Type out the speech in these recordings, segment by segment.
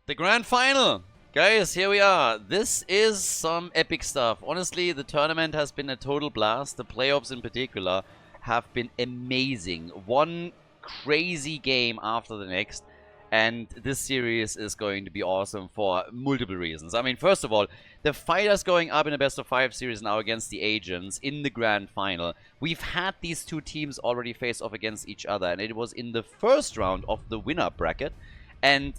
The grand final! Guys, here we are. This is some epic stuff. Honestly, the tournament has been a total blast. The playoffs in particular have been amazing. One crazy game after the next. And this series is going to be awesome for multiple reasons. I mean, first of all, the fighters going up in a best-of-5 series now against the agents in the grand final. We've had these two teams already face off against each other, and it was in the first round of the winner bracket. And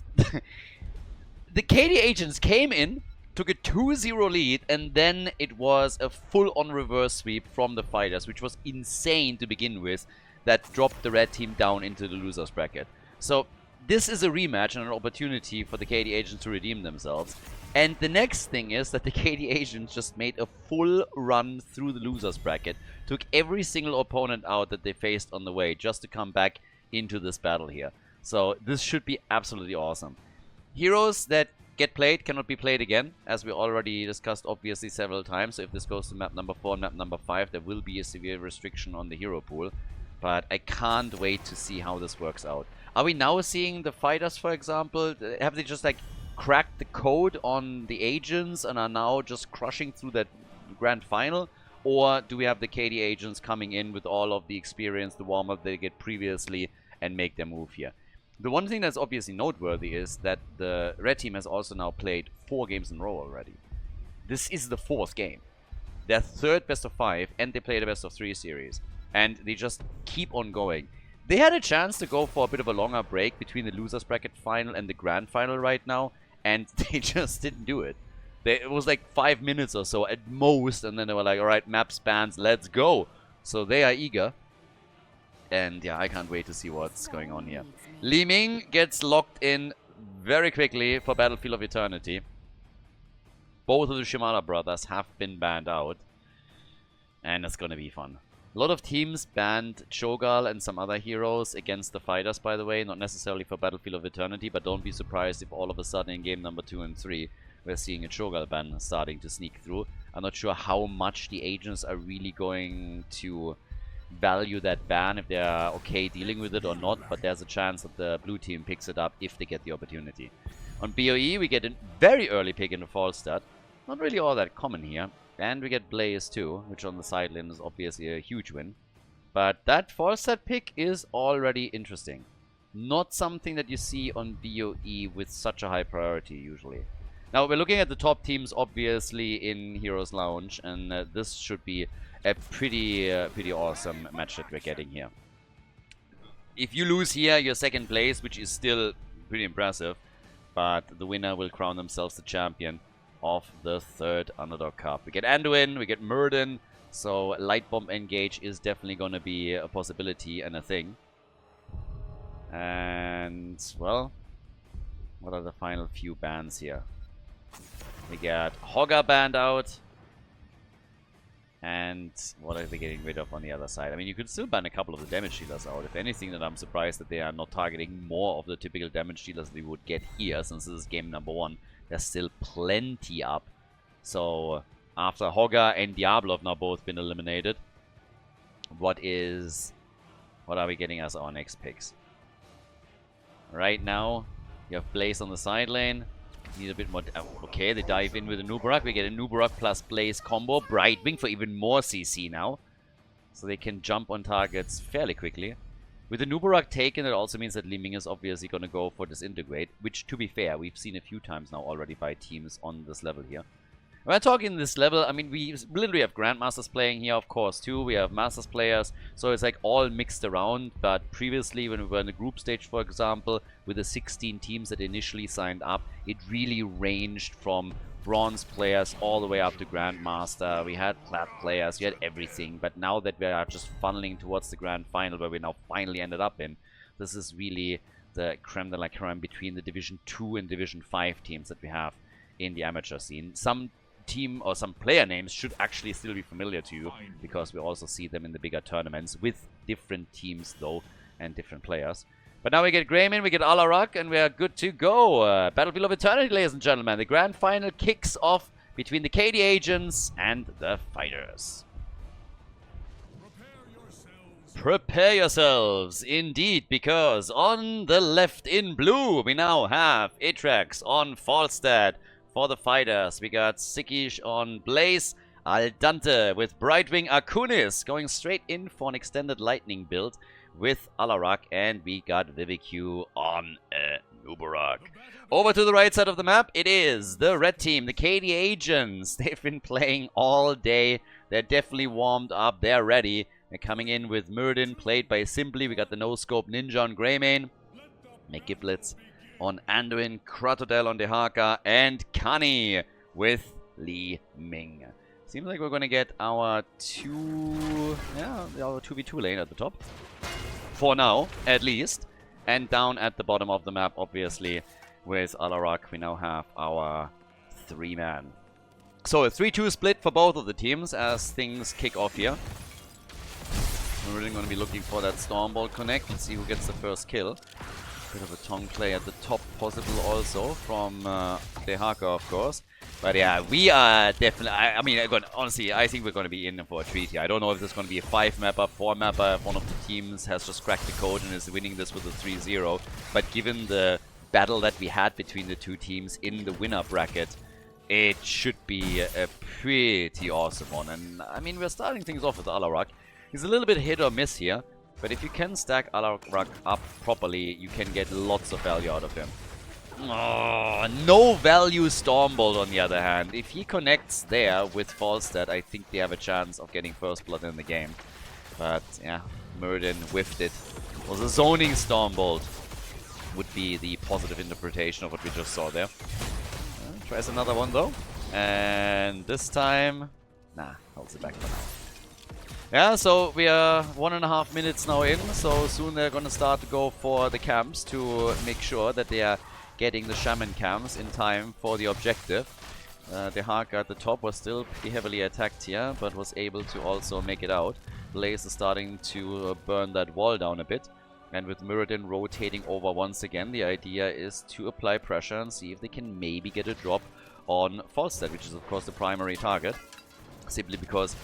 the KD agents came in, took a 2-0 lead, and then it was a full-on reverse sweep from the fighters, which was insane to begin with, that dropped the red team down into the losers bracket. So this is a rematch and an opportunity for the KD agents to redeem themselves. And the next thing is that the KD agents just made a full run through the losers bracket, took every single opponent out that they faced on the way just to come back into this battle here. So this should be absolutely awesome. Heroes that get played cannot be played again, as we already discussed obviously several times. So if this goes to map number 4 and map number 5, there will be a severe restriction on the hero pool. But I can't wait to see how this works out. Are we now seeing the fighters, for example? Have they just like cracked the code on the agents and are now just crushing through that grand final? Or do we have the KD agents coming in with all of the experience, the warm-up they get previously, and make their move here? The one thing that's obviously noteworthy is that the red team has also now played 4 games in a row already. This is the 4th game. Their 3rd best-of-5, and they played a best-of-3 series. And they just keep on going. They had a chance to go for a bit of a longer break between the losers bracket final and the grand final right now, and they just didn't do it. It was like 5 minutes or so at most, and then they were like, alright, map spans, let's go. So they are eager. And yeah, I can't wait to see what's going on here. Li Ming gets locked in very quickly for Battlefield of Eternity. Both of the Shimada brothers have been banned out. And it's gonna be fun. A lot of teams banned Cho'Gall and some other heroes against the fighters, by the way. Not necessarily for Battlefield of Eternity, but don't be surprised if all of a sudden in game number 2 and 3 we're seeing a Cho'Gall ban starting to sneak through. I'm not sure how much the agents are really going to value that ban, if they're okay dealing with it or not, but there's a chance that the blue team picks it up if they get the opportunity. On BOE we get a very early pick in the Falstad. Not really all that common here. And we get Blaze too, which on the side lane is obviously a huge win. But that Falstad pick is already interesting. Not something that you see on BOE with such a high priority usually. Now we're looking at the top teams obviously in Heroes Lounge, and this should be a pretty awesome match that we're getting here. If you lose here, you're 2nd place, which is still pretty impressive. But the winner will crown themselves the champion of the 3rd Underdog Cup. We get Anduin, we get Murden, so Light Bomb Engage is definitely going to be a possibility and a thing. And, well, what are the final few bans here? We get Hogger banned out. And what are they getting rid of on the other side? I mean, you could still ban a couple of the damage dealers out. If anything, that I'm surprised that they are not targeting more of the typical damage dealers we would get here, since this is game number 1. There's still plenty up. So, after Hogger and Diablo have now both been eliminated, what are we getting as our next picks? Right now, you have Blaze on the side lane. Need a bit more. Okay, they dive in with a Nubarak. We get a Nubarak plus Blaze combo. Brightwing for even more CC now. So they can jump on targets fairly quickly. With the Nubarak taken, it also means that Li Ming is obviously going to go for Disintegrate. Which, to be fair, we've seen a few times now already by teams on this level here. When I'm talking this level, I mean, we literally have Grandmasters playing here, of course, too. We have Masters players, so it's like all mixed around. But previously, when we were in the group stage, for example, with the 16 teams that initially signed up, it really ranged from bronze players all the way up to Grandmaster. We had plat players, we had everything. But now that we are just funneling towards the grand final, where we now finally ended up in, this is really the creme de la creme between the Division 2 and Division 5 teams that we have in the amateur scene. Some team or some player names should actually still be familiar to you, because we also see them in the bigger tournaments with different teams though and different players. But now we get Greymin, we get Alarak, and we are good to go. Battlefield of Eternity, ladies and gentlemen. The grand final kicks off between the KD agents and the fighters. Prepare yourselves, indeed, because on the left in blue, we now have Atrax on Falstad for the fighters. We got Sikish on Blaze, Aldante with Brightwing Akunis going straight in for an extended lightning build with Alarak, and we got Vivq on Nubarak. Over to the right side of the map, it is the red team, the KD Agents. They've been playing all day. They're definitely warmed up. They're ready. They're coming in with Muradin, played by Simply. We got the no-scope Ninja on Greymane. Mekiblitz on Anduin, Kratodel on Dehaka, and Kani with Li Ming. Seems like we're going to get our 2v2 lane at the top. For now, at least. And down at the bottom of the map, obviously, with Alarak, we now have our 3-man. So a 3-2 split for both of the teams as things kick off here. We're really going to be looking for that Stormbolt connect. Let's see who gets the first kill. Bit of a tongue play at the top possible also from Dehaka, of course. But yeah, we are definitely... I mean, honestly, I think we're going to be in for a treat here. I don't know if this is going to be a 5-mapper, 4-mapper, if one of the teams has just cracked the code and is winning this with a 3-0. But given the battle that we had between the two teams in the winner bracket, it should be a pretty awesome one. And I mean, we're starting things off with Alarak. He's a little bit hit or miss here, but if you can stack Alarak up properly, you can get lots of value out of him. Oh, no value Stormbolt on the other hand. If he connects there with Falstad, I think they have a chance of getting first blood in the game. But yeah, Muradin whiffed it. It was a zoning Stormbolt, would be the positive interpretation of what we just saw there. Tries another one though. And this time, nah, holds it back for now. Yeah, so we are 1.5 minutes now in, so soon they're gonna start to go for the camps to make sure that they are getting the shaman camps in time for the objective. The Haka at the top was still pretty heavily attacked here, but was able to also make it out. Blaze is starting to burn that wall down a bit. And with Muradin rotating over once again, the idea is to apply pressure and see if they can maybe get a drop on Falstad, which is of course the primary target. Simply because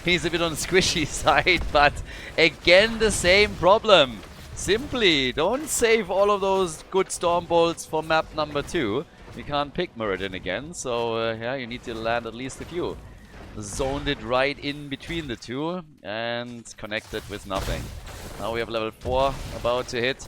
he's a bit on the squishy side, but again the same problem. Simply don't save all of those good Stormbolts for map number 2. You can't pick Muradin again, so yeah, you need to land at least a few. Zoned it right in between the two and connected with nothing. Now we have level 4 about to hit.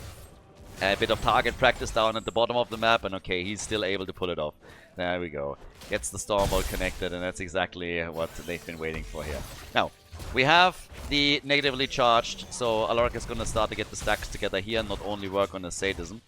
A bit of target practice down at the bottom of the map, and okay, he's still able to pull it off. There we go. Gets the Stormbolt connected, and that's exactly what they've been waiting for here. Now, we have the negatively charged, so Alarak is going to start to get the stacks together here and not only work on his sadism.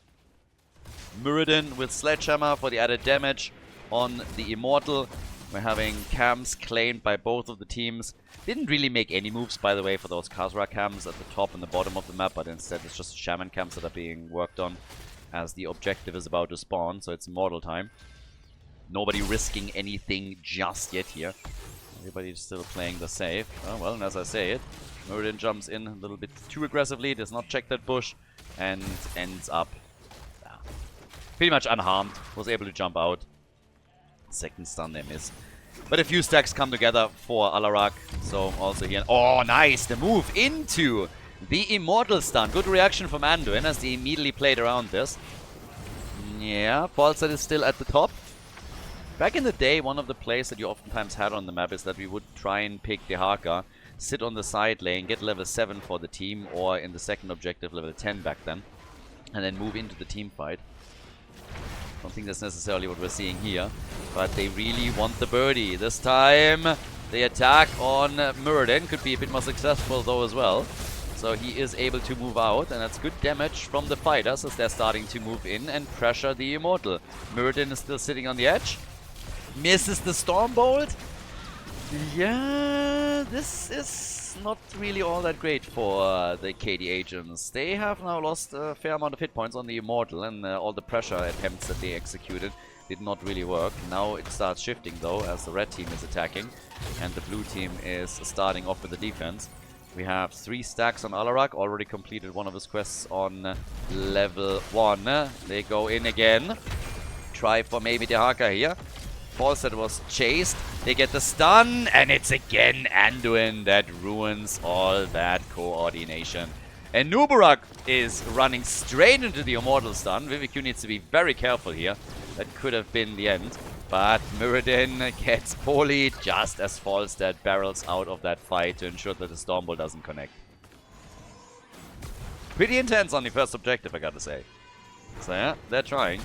Muradin with Sledgehammer for the added damage on the Immortal. We're having camps claimed by both of the teams. Didn't really make any moves, by the way, for those Khazra camps at the top and the bottom of the map, but instead it's just shaman camps that are being worked on as the objective is about to spawn, so it's Immortal time. Nobody risking anything just yet here. Everybody's still playing the safe. Oh, well, and as I say it, Muradin jumps in a little bit too aggressively, does not check that bush, and ends up pretty much unharmed. Was able to jump out. Second stun they missed. But a few stacks come together for Alarak. So also here. Oh, nice! The move into the Immortal stun. Good reaction from Anduin as he immediately played around this. Yeah, Falstad is still at the top. Back in the day, one of the plays that you oftentimes had on the map is that we would try and pick Dehaka, sit on the side lane, get level 7 for the team, or in the second objective level 10 back then, and then move into the team fight. Don't think that's necessarily what we're seeing here, but they really want the birdie. This time, the attack on Muradin could be a bit more successful though as well. So he is able to move out, and that's good damage from the fighters as they're starting to move in and pressure the Immortal. Muradin is still sitting on the edge. Misses the Stormbolt. Yeah, this is not really all that great for the KD Agents. They have now lost a fair amount of hit points on the Immortal, and all the pressure attempts that they executed did not really work. Now it starts shifting though as the red team is attacking and the blue team is starting off with the defense. We have 3 stacks on Alarak, already completed one of his quests on level 1. They go in again. Try for maybe Dehaka here. Falstad was chased, They get the stun, and it's again Anduin that ruins all that coordination. And Nubarak is running straight into the Immortal stun. Vivq needs to be very careful here. That could have been the end. But Muradin gets poorly just as Falstad barrels out of that fight to ensure that the Stormbolt doesn't connect. Pretty intense on the first objective, I gotta say. So yeah, they're trying.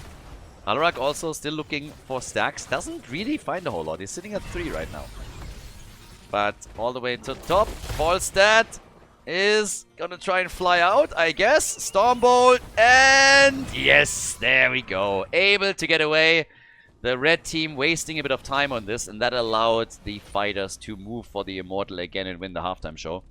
Alarak also still looking for stacks. Doesn't really find a whole lot. He's sitting at 3 right now. But all the way to the top. Falstad is gonna try and fly out, I guess. Stormbolt, and yes, there we go. Able to get away. The red team wasting a bit of time on this, and that allowed the fighters to move for the Immortal again and win the halftime show.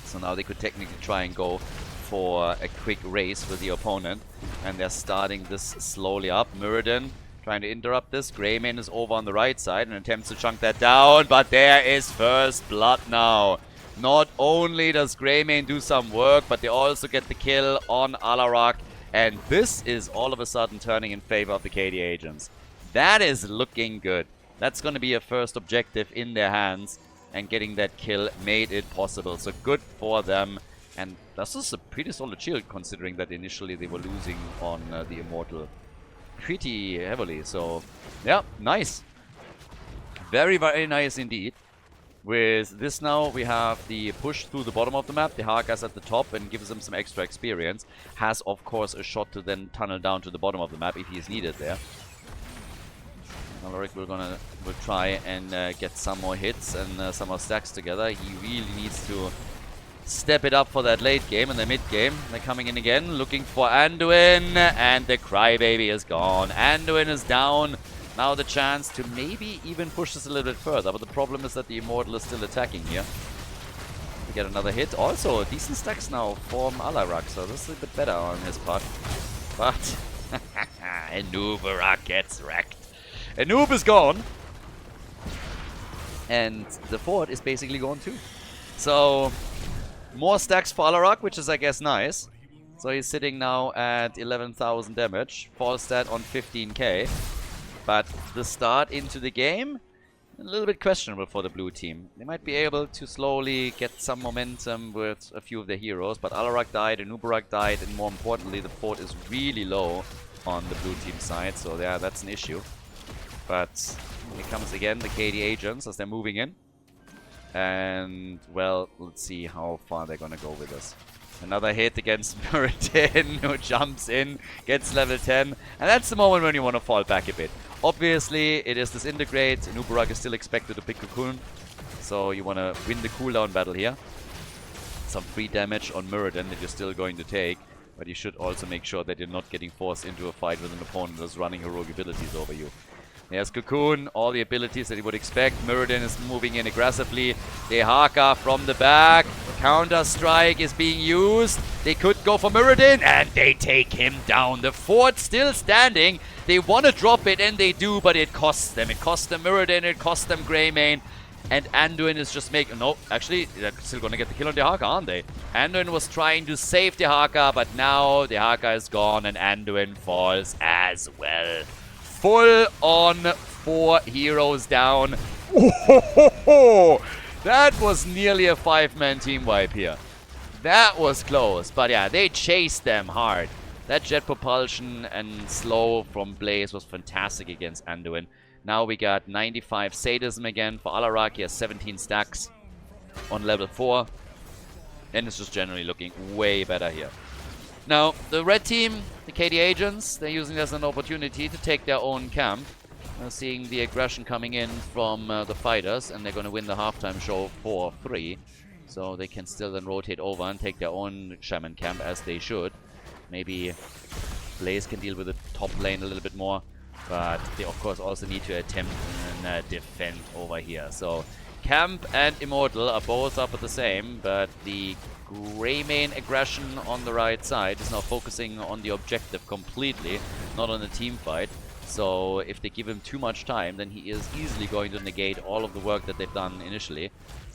So now they could technically try and go for a quick race with the opponent. And they're starting this slowly up. Muradin trying to interrupt this. Greymane is over on the right side and attempts to chunk that down, but there is first blood now. Not only does Greymane do some work, but they also get the kill on Alarak. And this is all of a sudden turning in favor of the KD agents. That is looking good. That's going to be a first objective in their hands. And getting that kill made it possible. So good for them. And this is a pretty solid shield considering that initially they were losing on the Immortal pretty heavily. So yeah, nice. Very, very nice indeed. With this now, we have the push through the bottom of the map. The Harkas at the top and gives them some extra experience. Has, of course, a shot to then tunnel down to the bottom of the map if he is needed there. Alaric will try and get some more hits and some more stacks together. He really needs to step it up for that late game and the mid game. They're coming in again, looking for Anduin, and the Crybaby is gone. Anduin is down. Now the chance to maybe even push this a little bit further, but the problem is that the Immortal is still attacking here. We get another hit. Also, decent stacks now from Alarak, so this is a bit better on his part. But Anubarak gets wrecked. Anub is gone. And the fort is basically gone too. So, more stacks for Alarak, which is, I guess, nice. So he's sitting now at 11,000 damage. Falstad on 15k. But the start into the game, a little bit questionable for the blue team. They might be able to slowly get some momentum with a few of their heroes. But Alarak died, Anubarak died, and more importantly, the fort is really low on the blue team side. So yeah, that's an issue. But here comes again the KD agents as they're moving in. And, well, let's see how far they're going to go with this. Another hit against Muradin, who jumps in, gets level 10. And that's the moment when you want to fall back a bit. Obviously, it is this integrate. Nubarak is still expected to pick Cocoon. So you want to win the cooldown battle here. Some free damage on Muradin that you're still going to take. But you should also make sure that you're not getting forced into a fight with an opponent that's running heroic abilities over you. There's Cocoon, all the abilities that you would expect. Muradin is moving in aggressively. Dehaka from the back. Counter-strike is being used. They could go for Muradin, and they take him down. The fort still standing. They want to drop it, and they do, but it costs them. It costs them Muradin, it costs them Greymane. And Anduin is just making... No, actually, they're still going to get the kill on Dehaka, aren't they? Anduin was trying to save Dehaka, but now Dehaka is gone, and Anduin falls as well. Full on 4 heroes down. Oh, that was nearly a 5-man team wipe here. That was close. But yeah, they chased them hard. That jet propulsion and slow from Blaze was fantastic against Anduin. Now we got 95 sadism again for Alarak. He has 17 stacks on level 4. And it's just generally looking way better here. Now, the red team, the KD agents, they're using this as an opportunity to take their own camp. Seeing the aggression coming in from the fighters, and they're going to win the halftime show 4-3. So they can still then rotate over and take their own shaman camp, as they should. Maybe Blaze can deal with the top lane a little bit more. But they, of course, also need to attempt and defend over here. So, Camp and Immortal are both up at the same, but the Greymane aggression on the right side is now focusing on the objective completely, not on the team fight. So if they give him too much time, then he is easily going to negate all of the work that they've done initially.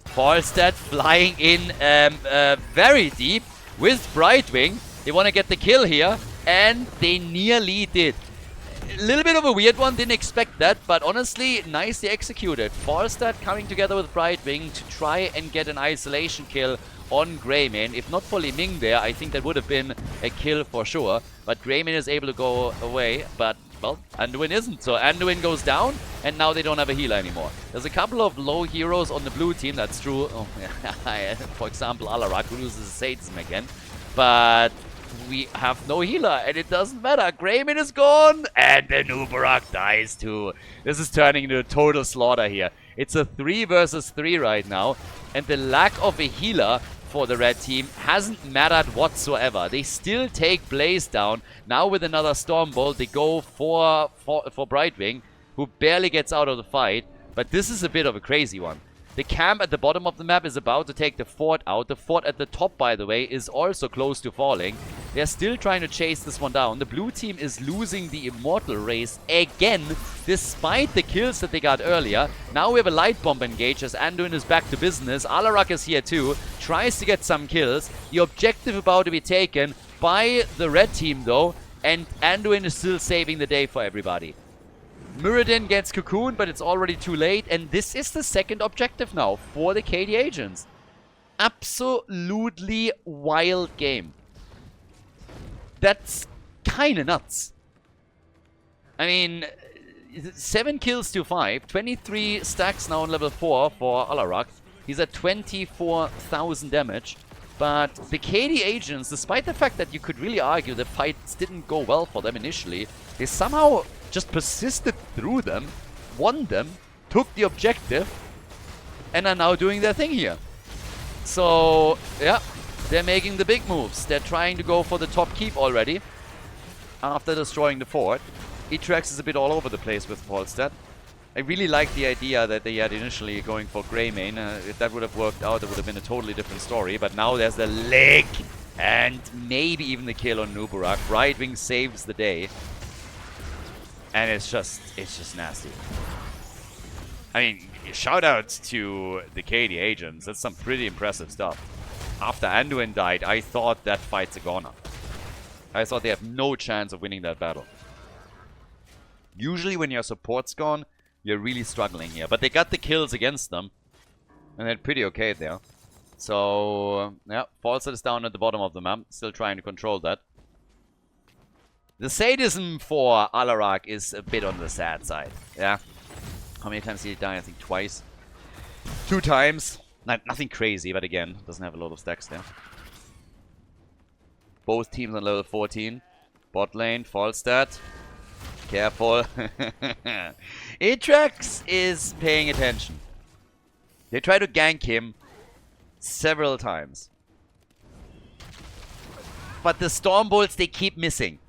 Falstad flying in very deep with Brightwing. They want to get the kill here, and they nearly did. A little bit of a weird one, didn't expect that, but honestly, nicely executed. Falstad coming together with Brightwing to try and get an isolation kill on Greymane. If not for Li Ming there, I think that would have been a kill for sure. But Greymane is able to go away, but, well, Anduin isn't. So Anduin goes down, and now they don't have a healer anymore. There's a couple of low heroes on the blue team, that's true. Oh, yeah. For example, Alarak, who loses his sadism again. But we have no healer, and it doesn't matter. Greymane is gone, and the Nubarak dies too. This is turning into a total slaughter here. It's a 3 versus 3 right now, and the lack of a healer for the red team hasn't mattered whatsoever. They still take Blaze down. Now with another Stormbolt, they go for Brightwing, who barely gets out of the fight. But this is a bit of a crazy one. The camp at the bottom of the map is about to take the fort out. The fort at the top, by the way, is also close to falling. They're still trying to chase this one down. The blue team is losing the Immortal race again, despite the kills that they got earlier. Now we have a light bomb engage as Anduin is back to business. Alarak is here too, tries to get some kills. The objective about to be taken by the red team though, and Anduin is still saving the day for everybody. Muradin gets cocooned, but it's already too late, and this is the second objective now for the KD agents. Absolutely wild game. That's kinda nuts. I mean, 7 kills to 5, 23 stacks now on level 4 for Alarak. He's at 24,000 damage. But the KD agents, despite the fact that you could really argue the fights didn't go well for them initially, they somehow just persisted through them, won them, took the objective, and are now doing their thing here. So, yeah, they're making the big moves. They're trying to go for the top keep already after destroying the fort. Etrax is a bit all over the place with Falstad. I really like the idea that they had initially going for Greymane. If that would have worked out, it would have been a totally different story. But now there's the leg and maybe even the kill on Nubarak. Brightwing saves the day. And it's just nasty. I mean, shout out to the KD agents. That's some pretty impressive stuff. After Anduin died, I thought that fight's a goner. I thought they have no chance of winning that battle. Usually when your support's gone, you're really struggling here. But they got the kills against them. And they're pretty okay there. So, yeah, Falstad is down at the bottom of the map. Still trying to control that. The sadism for Alarak is a bit on the sad side. Yeah. How many times did he die? I think twice. 2 times. Nothing crazy, but again, doesn't have a lot of stacks there. Both teams on level 14. Bot lane, Falstad. Careful. Etrax is paying attention. They try to gank him several times. But the Stormbolts, they keep missing.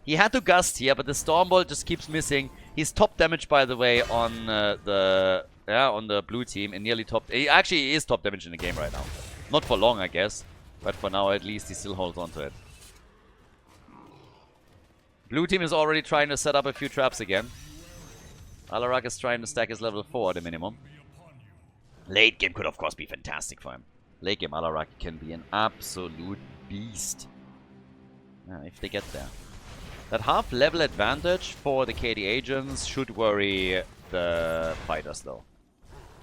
He had to gust here, but the Stormbolt just keeps missing. He's top damage, by the way, on the blue team, and nearly top. He actually is top damage in the game right now. Not for long, I guess, but for now at least he still holds on to it. Blue team is already trying to set up a few traps again. Alarak is trying to stack his level 4 at a minimum. Late game could of course be fantastic for him. Late game Alarak can be an absolute beast. If they get there. That half level advantage for the KD agents should worry the fighters though.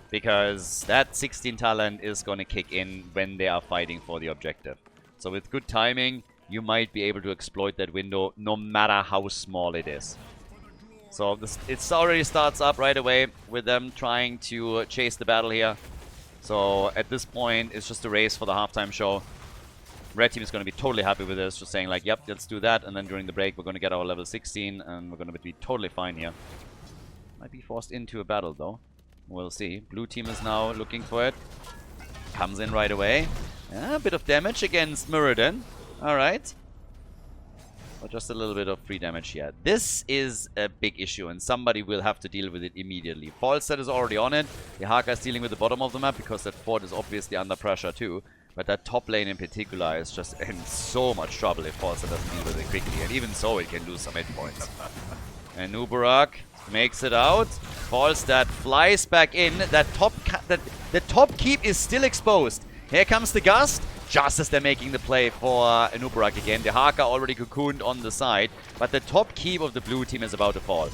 Because that 16 talent is going to kick in when they are fighting for the objective. So with good timing, you might be able to exploit that window no matter how small it is. So it already starts up right away with them trying to chase the battle here. So at this point, it's just a race for the halftime show. Red team is going to be totally happy with this, just saying like, yep, let's do that, and then during the break we're going to get our level 16, and we're going to be totally fine here. Might be forced into a battle though. We'll see. Blue team is now looking for it. Comes in right away. A bit of damage against Muradin. Alright. But just a little bit of free damage here. This is a big issue, and somebody will have to deal with it immediately. Falstad is already on it. The Haka is dealing with the bottom of the map, because that fort is obviously under pressure too. But that top lane in particular is just in so much trouble if Falstad doesn't deal with it quickly. And even so, it can lose some hit points. And Nubarak makes it out. Falstad flies back in. The top keep is still exposed. Here comes the gust. just as they're making the play for Anubarak again. The Haka already cocooned on the side, but the top keep of the blue team is about to fall.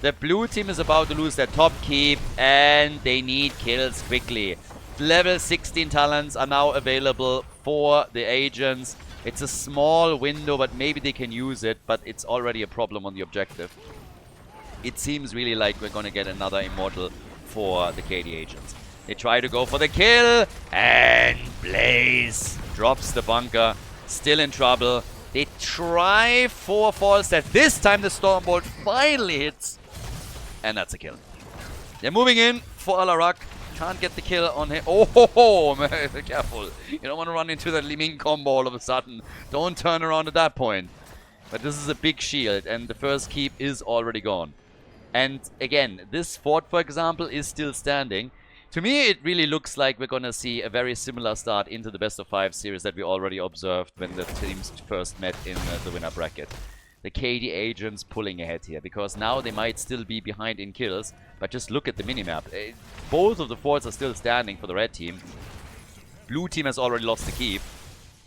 The blue team is about to lose their top keep, and they need kills quickly. Level 16 talents are now available for the agents. It's a small window, but maybe they can use it, but it's already a problem on the objective. It seems really like we're going to get another immortal for the KD agents. They try to go for the kill, and Blaze drops the bunker, still in trouble. They try for false step. This time the Stormbolt finally hits, and that's a kill. They're moving in for Alarak. Can't get the kill on him. Oh, ho, ho, man, careful. You don't want to run into that Li Ming combo all of a sudden. Don't turn around at that point. But this is a big shield, and the first keep is already gone. And again, this fort, for example, is still standing. To me, it really looks like we're going to see a very similar start into the best of 5 series that we already observed when the teams first met in the winner bracket. The KD agents pulling ahead here, because now they might still be behind in kills, but just look at the minimap. Both of the forts are still standing for the red team. Blue team has already lost the keep,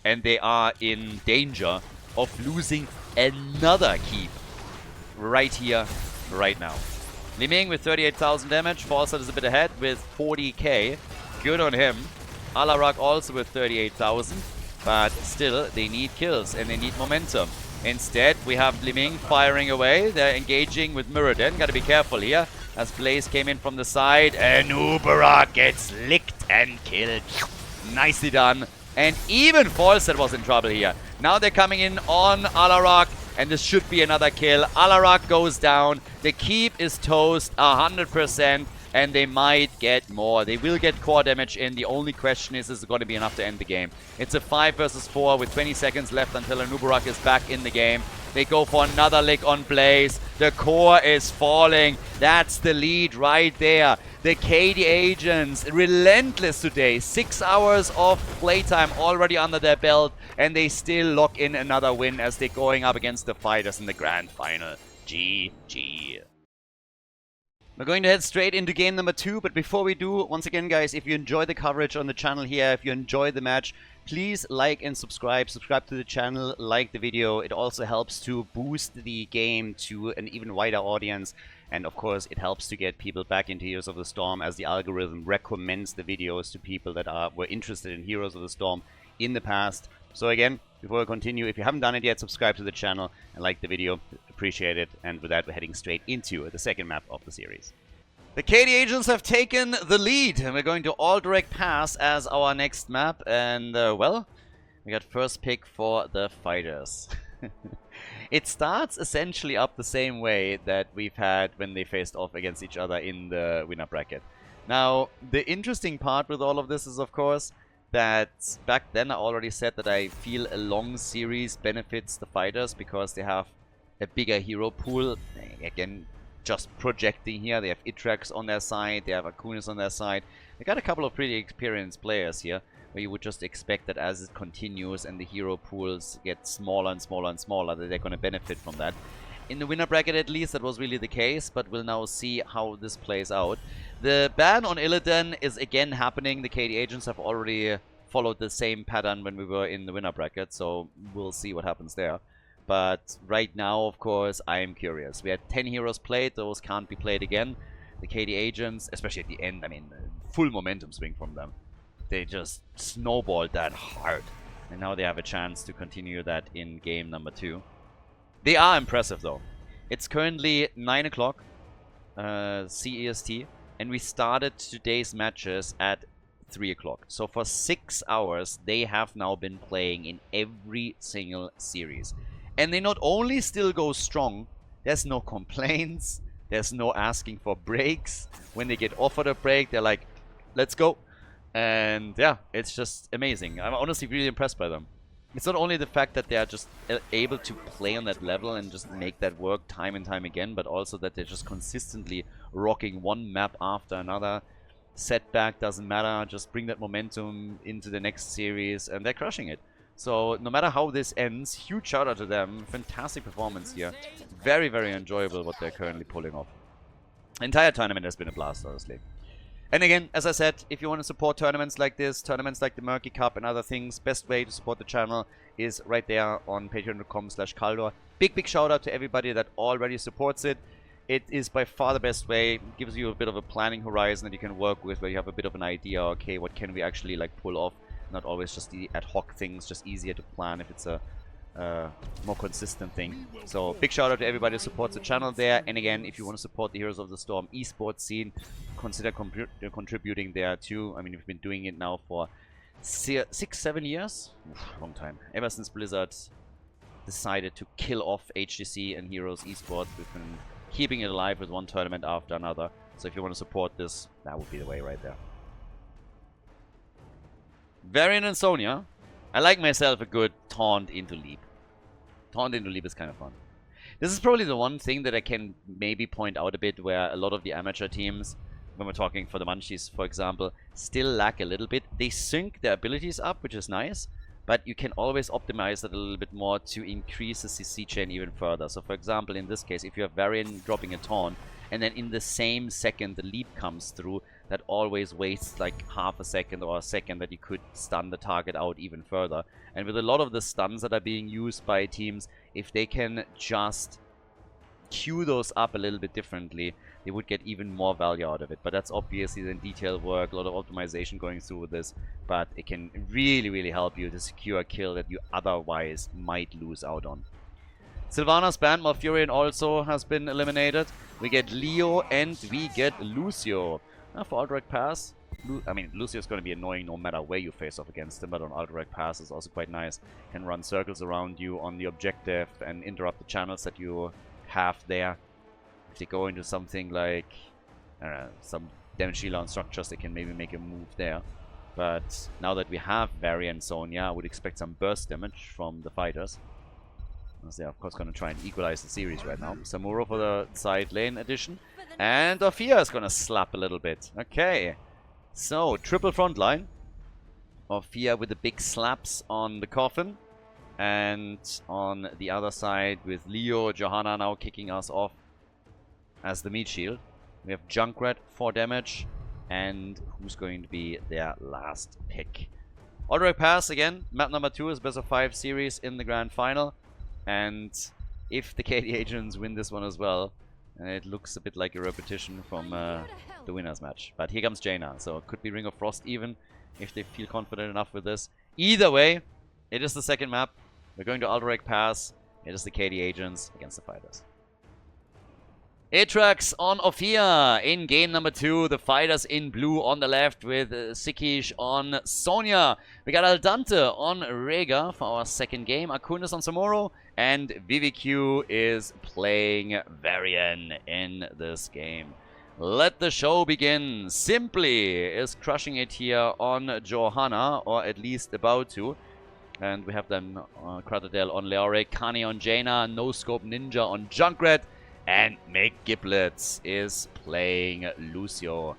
and they are in danger of losing another keep right here, right now. Li Ming with 38,000 damage. Falstad is a bit ahead with 40k. Good on him. Alarak also with 38,000. But still, they need kills and they need momentum. Instead, we have Li Ming firing away. They're engaging with Muradin. Gotta be careful here. As Blaze came in from the side. Anubarak gets licked and killed. Nicely done. And even Falstad was in trouble here. Now they're coming in on Alarak. And this should be another kill. Alarak goes down. The keep is toast 100%. And they might get more. They will get core damage in. The only question is it going to be enough to end the game? It's a 5 versus 4 with 20 seconds left until Anubarak is back in the game. They go for another lick on Blaze. The core is falling. That's the lead right there. The KD agents, relentless today. 6 hours of playtime already under their belt. And they still lock in another win as they're going up against the fighters in the grand final. GG. We're going to head straight into game number 2, but before we do, once again guys, if you enjoy the coverage on the channel here, if you enjoy the match, please like and subscribe. Subscribe to the channel, like the video. It also helps to boost the game to an even wider audience. And of course, it helps to get people back into Heroes of the Storm as the algorithm recommends the videos to people that were interested in Heroes of the Storm in the past. So again, before we continue, if you haven't done it yet, subscribe to the channel and like the video. Appreciate it. And with that, we're heading straight into the second map of the series. The KD agents have taken the lead, and we're going to all direct pass as our next map. And well, we got first pick for the fighters. It starts essentially up the same way that we've had when they faced off against each other in the winner bracket. Now, the interesting part with all of this is, of course, that back then I already said that I feel a long series benefits the fighters because they have a bigger hero pool. Again, just projecting here, they have Itrax on their side, they have Akunis on their side. They got a couple of pretty experienced players here, where you would just expect that as it continues and the hero pools get smaller and smaller and smaller, that they're going to benefit from that. In the winner bracket at least, that was really the case, but we'll now see how this plays out. The ban on Illidan is again happening. The KD agents have already followed the same pattern when we were in the winner bracket, so we'll see what happens there. But right now, of course, I am curious. We had 10 heroes played, those can't be played again. The KD agents, especially at the end, I mean, full momentum swing from them. They just snowballed that hard. And now they have a chance to continue that in game number 2. They are impressive though. It's currently 9 o'clock CEST, and we started today's matches at 3 o'clock. So for 6 hours, they have now been playing in every single series. And they not only still go strong, there's no complaints, there's no asking for breaks. When they get offered a break, they're like, let's go. And yeah, it's just amazing. I'm honestly really impressed by them. It's not only the fact that they are just able to play on that level and just make that work time and time again, but also that they're just consistently rocking one map after another. Setback doesn't matter, just bring that momentum into the next series, and they're crushing it. So no matter how this ends, huge shout out to them. Fantastic performance here. Very, very enjoyable what they're currently pulling off. The entire tournament has been a blast, honestly. And again, as I said, if you want to support tournaments like this, tournaments like the Murky Cup and other things, best way to support the channel is right there on patreon.com/Khaldor. Big shout out to everybody that already supports it. It is by far the best way. It gives you a bit of a planning horizon that you can work with, where you have a bit of an idea, okay, what can we actually like pull off? Not always just the ad hoc things, just easier to plan if it's a more consistent thing. So big shout out to everybody who supports the channel there. And again, if you want to support the Heroes of the Storm esports scene, consider contributing there too. I mean, we've been doing it now for 6-7 years. Oof, long time. Ever since Blizzard decided to kill off HGC and Heroes esports, we've been keeping it alive with one tournament after another. So if you want to support this, that would be the way right there. Varian and Sonya. I like myself a good taunt into leap. Taunt into leap is kind of fun. This is probably the one thing that I can maybe point out a bit, where a lot of the amateur teams, when we're talking for the Munchies, for example, still lack a little bit. They sync their abilities up, which is nice, but you can always optimize it a little bit more to increase the CC chain even further. So for example, in this case, if you have Varian dropping a taunt, and then in the same second the leap comes through, that always wastes like half a second or a second that you could stun the target out even further. And with a lot of the stuns that are being used by teams, if they can just queue those up a little bit differently, they would get even more value out of it. But that's obviously then detailed work, a lot of optimization going through with this, but it can really help you to secure a kill that you otherwise might lose out on. Sylvana's banned, Malfurion also has been eliminated. We get Leo and we get Lucio. For Alderac Pass, I mean, Lucio is going to be annoying no matter where you face off against him, but on Alderac Pass is also quite nice. Can run circles around you on the objective and interrupt the channels that you have there. If they go into something like, I don't know, some damage dealer on structures, they can maybe make a move there. But now that we have Varian and Sonya, I would expect some burst damage from the fighters. As they're of course going to try and equalize the series right now. Samuro for the side lane addition. And Orphea is going to slap a little bit. Okay. So, triple front line. Orphea with the big slaps on the coffin. And on the other side with Leo, Johanna now kicking us off as the meat shield. We have Junkrat 4 damage. And who's going to be their last pick? Alderac Pass again. Map number 2 is best of 5 series in the grand final. And if the KD agents win this one as well, it looks a bit like a repetition from the winner's match. But here comes Jaina, so it could be Ring of Frost even, if they feel confident enough with this. Either way, it is the second map. We're going to Alderac Pass. It is the KD agents against the fighters. Atrax on Orphea in game number 2. The fighters in blue on the left with Sikish on Sonya. We got Aldante on Rega for our second game. Akunis on Samuro. And VVQ is playing Varian in this game. Let the show begin. Simply is crushing it here on Johanna, or at least about to. And we have then Kratadel on Leoric, Kani on Jaina, No Scope Ninja on Junkrat. And Meg Giblets is playing Lucio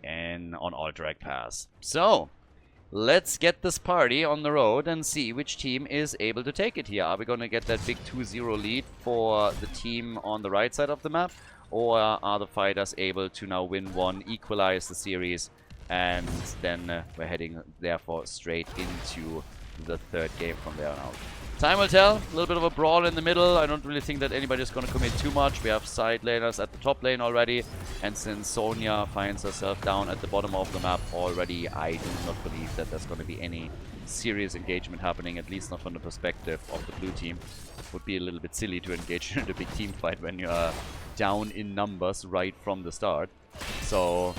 on Alderac Pass. So, let's get this party on the road and see which team is able to take it here. Are we going to get that big 2-0 lead for the team on the right side of the map? Or are the fighters able to now win one, equalize the series, and then we're heading therefore straight into the third game from there on out. Time will tell. A little bit of a brawl in the middle. I don't really think that anybody's going to commit too much. We have side laners at the top lane already. And since Sonya finds herself down at the bottom of the map already, I do not believe that there's going to be any serious engagement happening, at least not from the perspective of the blue team. It would be a little bit silly to engage in a big team fight when you are down in numbers right from the start. So,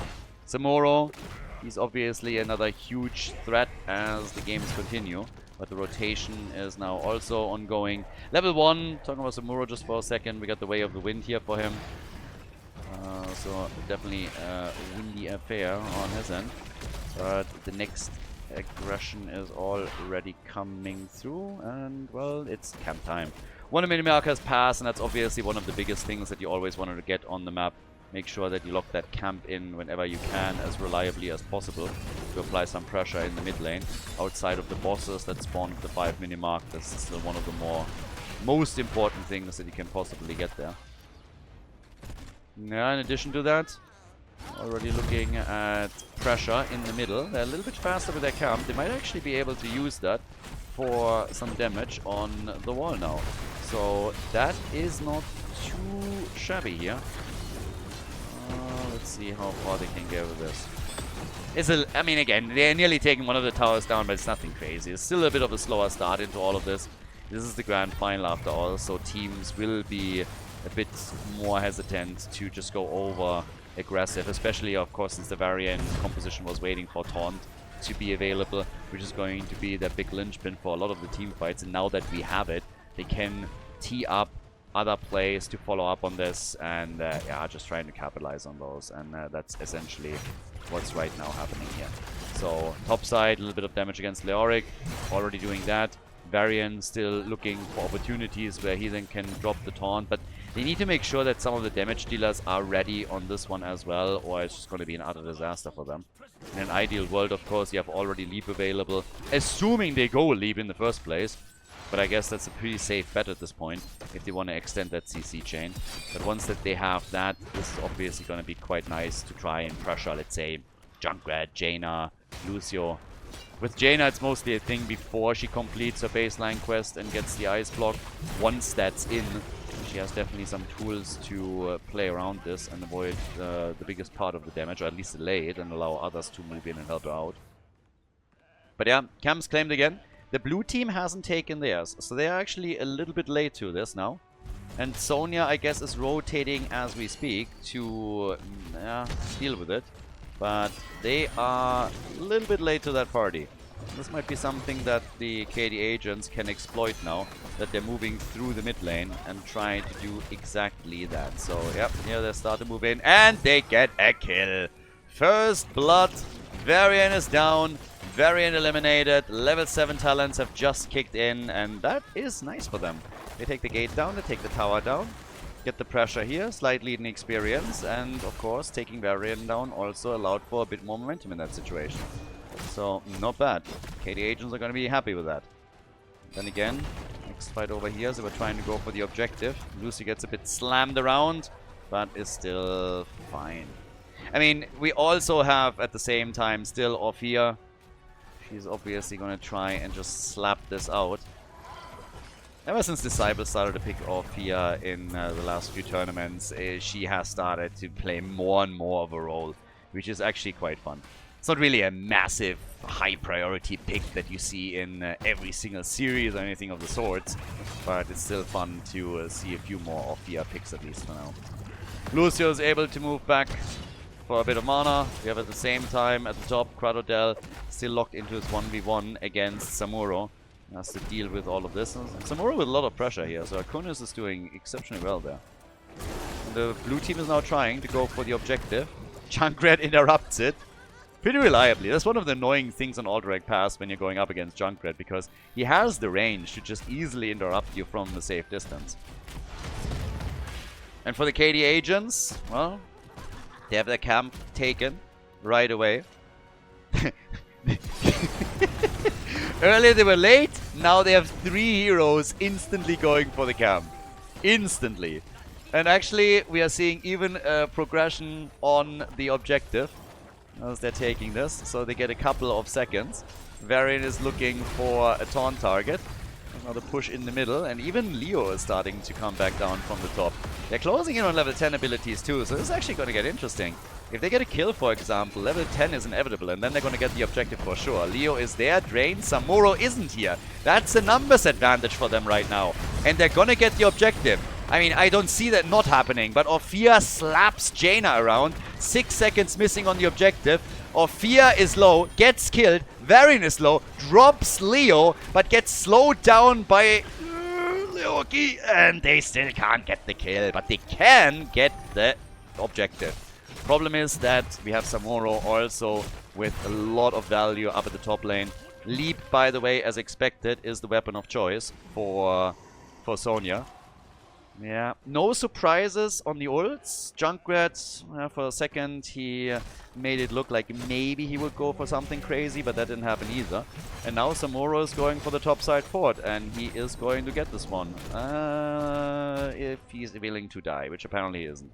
Samuro, he's obviously another huge threat as the games continue. But the rotation is now also ongoing. Level 1, talking about Samuro just for a second. We got the Way of the Wind here for him. So definitely a windy affair on his end. But the next aggression is already coming through. And, well, it's camp time. 1 minute markers pass, and that's obviously one of the biggest things that you always wanted to get on the map. Make sure that you lock that camp in whenever you can, as reliably as possible, to apply some pressure in the mid lane. Outside of the bosses that spawn at the 5 minute mark, that's still one of the most important things that you can possibly get there. Yeah, in addition to that, Already looking at pressure in the middle. They're a little bit faster with their camp. They might actually be able to use that for some damage on the wall now. So that is not too shabby here. Let's see how far they can get with this. I mean, again, they're nearly taking one of the towers down, but it's nothing crazy. It's still a bit of a slower start into all of this. This is the grand final after all, so teams will be a bit more hesitant to just go over aggressive, especially, of course, since the Varian composition was waiting for Taunt to be available, which is going to be the big linchpin for a lot of the team fights. And now that we have it, they can tee up other plays to follow up on this, and yeah, just trying to capitalize on those. And that's essentially what's right now happening here. So top side, a little bit of damage against Leoric, already doing that. Varian still looking for opportunities where he then can drop the taunt, but they need to make sure that some of the damage dealers are ready on this one as well, or it's just going to be an utter disaster for them. In an ideal world, of course, you have already Leap available, assuming they go Leap in the first place. But I guess that's a pretty safe bet at this point, if they want to extend that CC chain. But once that they have that, this is obviously going to be quite nice to try and pressure, let's say, Junkrat, Jaina, Lucio. With Jaina, it's mostly a thing before she completes her baseline quest and gets the ice block. Once that's in, she has definitely some tools to play around this and avoid the biggest part of the damage, or at least delay it and allow others to move in and help her out. But yeah, Cam's claimed again. The blue team hasn't taken theirs, so they are actually a little bit late to this now. And Sonya, I guess, is rotating as we speak to deal with it. But they are a little bit late to that party. This might be something that the KD agents can exploit now, that they're moving through the mid lane and trying to do exactly that. So, yep, here they start to move in, and they get a kill. First blood, Varian is down. Varian eliminated, level 7 talents have just kicked in, and that is nice for them. They take the gate down, they take the tower down, get the pressure here, slight lead in experience, and of course taking Varian down also allowed for a bit more momentum in that situation. So, not bad. KD agents are going to be happy with that. Then again, next fight over here, so we're trying to go for the objective. Lucy gets a bit slammed around, but is still fine. I mean, we also have at the same time still off here. She's obviously going to try and just slap this out. Ever since Disciple started to pick off here in the last few tournaments, she has started to play more and more of a role, which is actually quite fun. It's not really a massive, high priority pick that you see in every single series or anything of the sorts, but it's still fun to see a few more off-here picks at least for now. Lucio is able to move back for a bit of mana. We have at the same time at the top Kratodel still locked into his 1v1 against Samuro. He has to deal with all of this. And Samuro with a lot of pressure here, so Akunis is doing exceptionally well there. And the blue team is now trying to go for the objective. Junkrat interrupts it pretty reliably. That's one of the annoying things on Alderac Pass when you're going up against Junkrat, because he has the range to just easily interrupt you from the safe distance. And for the KD agents, well, they have their camp taken right away. Earlier they were late, now they have 3 heroes instantly going for the camp. Instantly. And actually we are seeing even a progression on the objective as they're taking this. So they get a couple of seconds. Varian is looking for a taunt target. Another push in the middle, and even Leo is starting to come back down from the top. They're closing in on level 10 abilities too, so this is actually going to get interesting. If they get a kill, for example, level 10 is inevitable, and then they're going to get the objective for sure. Leo is there, drained, Samuro isn't here. That's a numbers advantage for them right now, and they're going to get the objective. I mean, I don't see that not happening, but Ophir slaps Jaina around. 6 seconds missing on the objective. Ophir is low, gets killed. Varian is low, drops Leo, but gets slowed down by Leoki, and they still can't get the kill, but they can get the objective. Problem is that we have Samuro also with a lot of value up at the top lane. Leap, by the way, as expected, is the weapon of choice for Sonya. Yeah, no surprises on the ults. Junkrat, for a second, he made it look like maybe he would go for something crazy, but that didn't happen either. And now Samuro is going for the top side fort, and he is going to get this one. If he's willing to die, which apparently he isn't.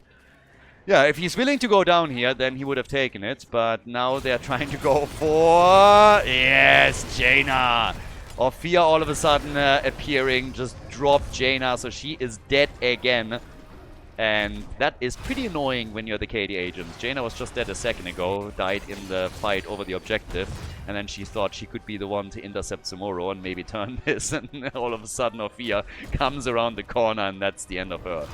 Yeah, if he's willing to go down here, then he would have taken it. But now they're trying to go for... Yes, Jaina! Orphea all of a sudden appearing, just dropped Jaina, so she is dead again. And that is pretty annoying when you're the KD agent. Jaina was just dead a second ago, died in the fight over the objective, and then she thought she could be the one to intercept Samuro and maybe turn this, and all of a sudden Orphea comes around the corner and that's the end of her.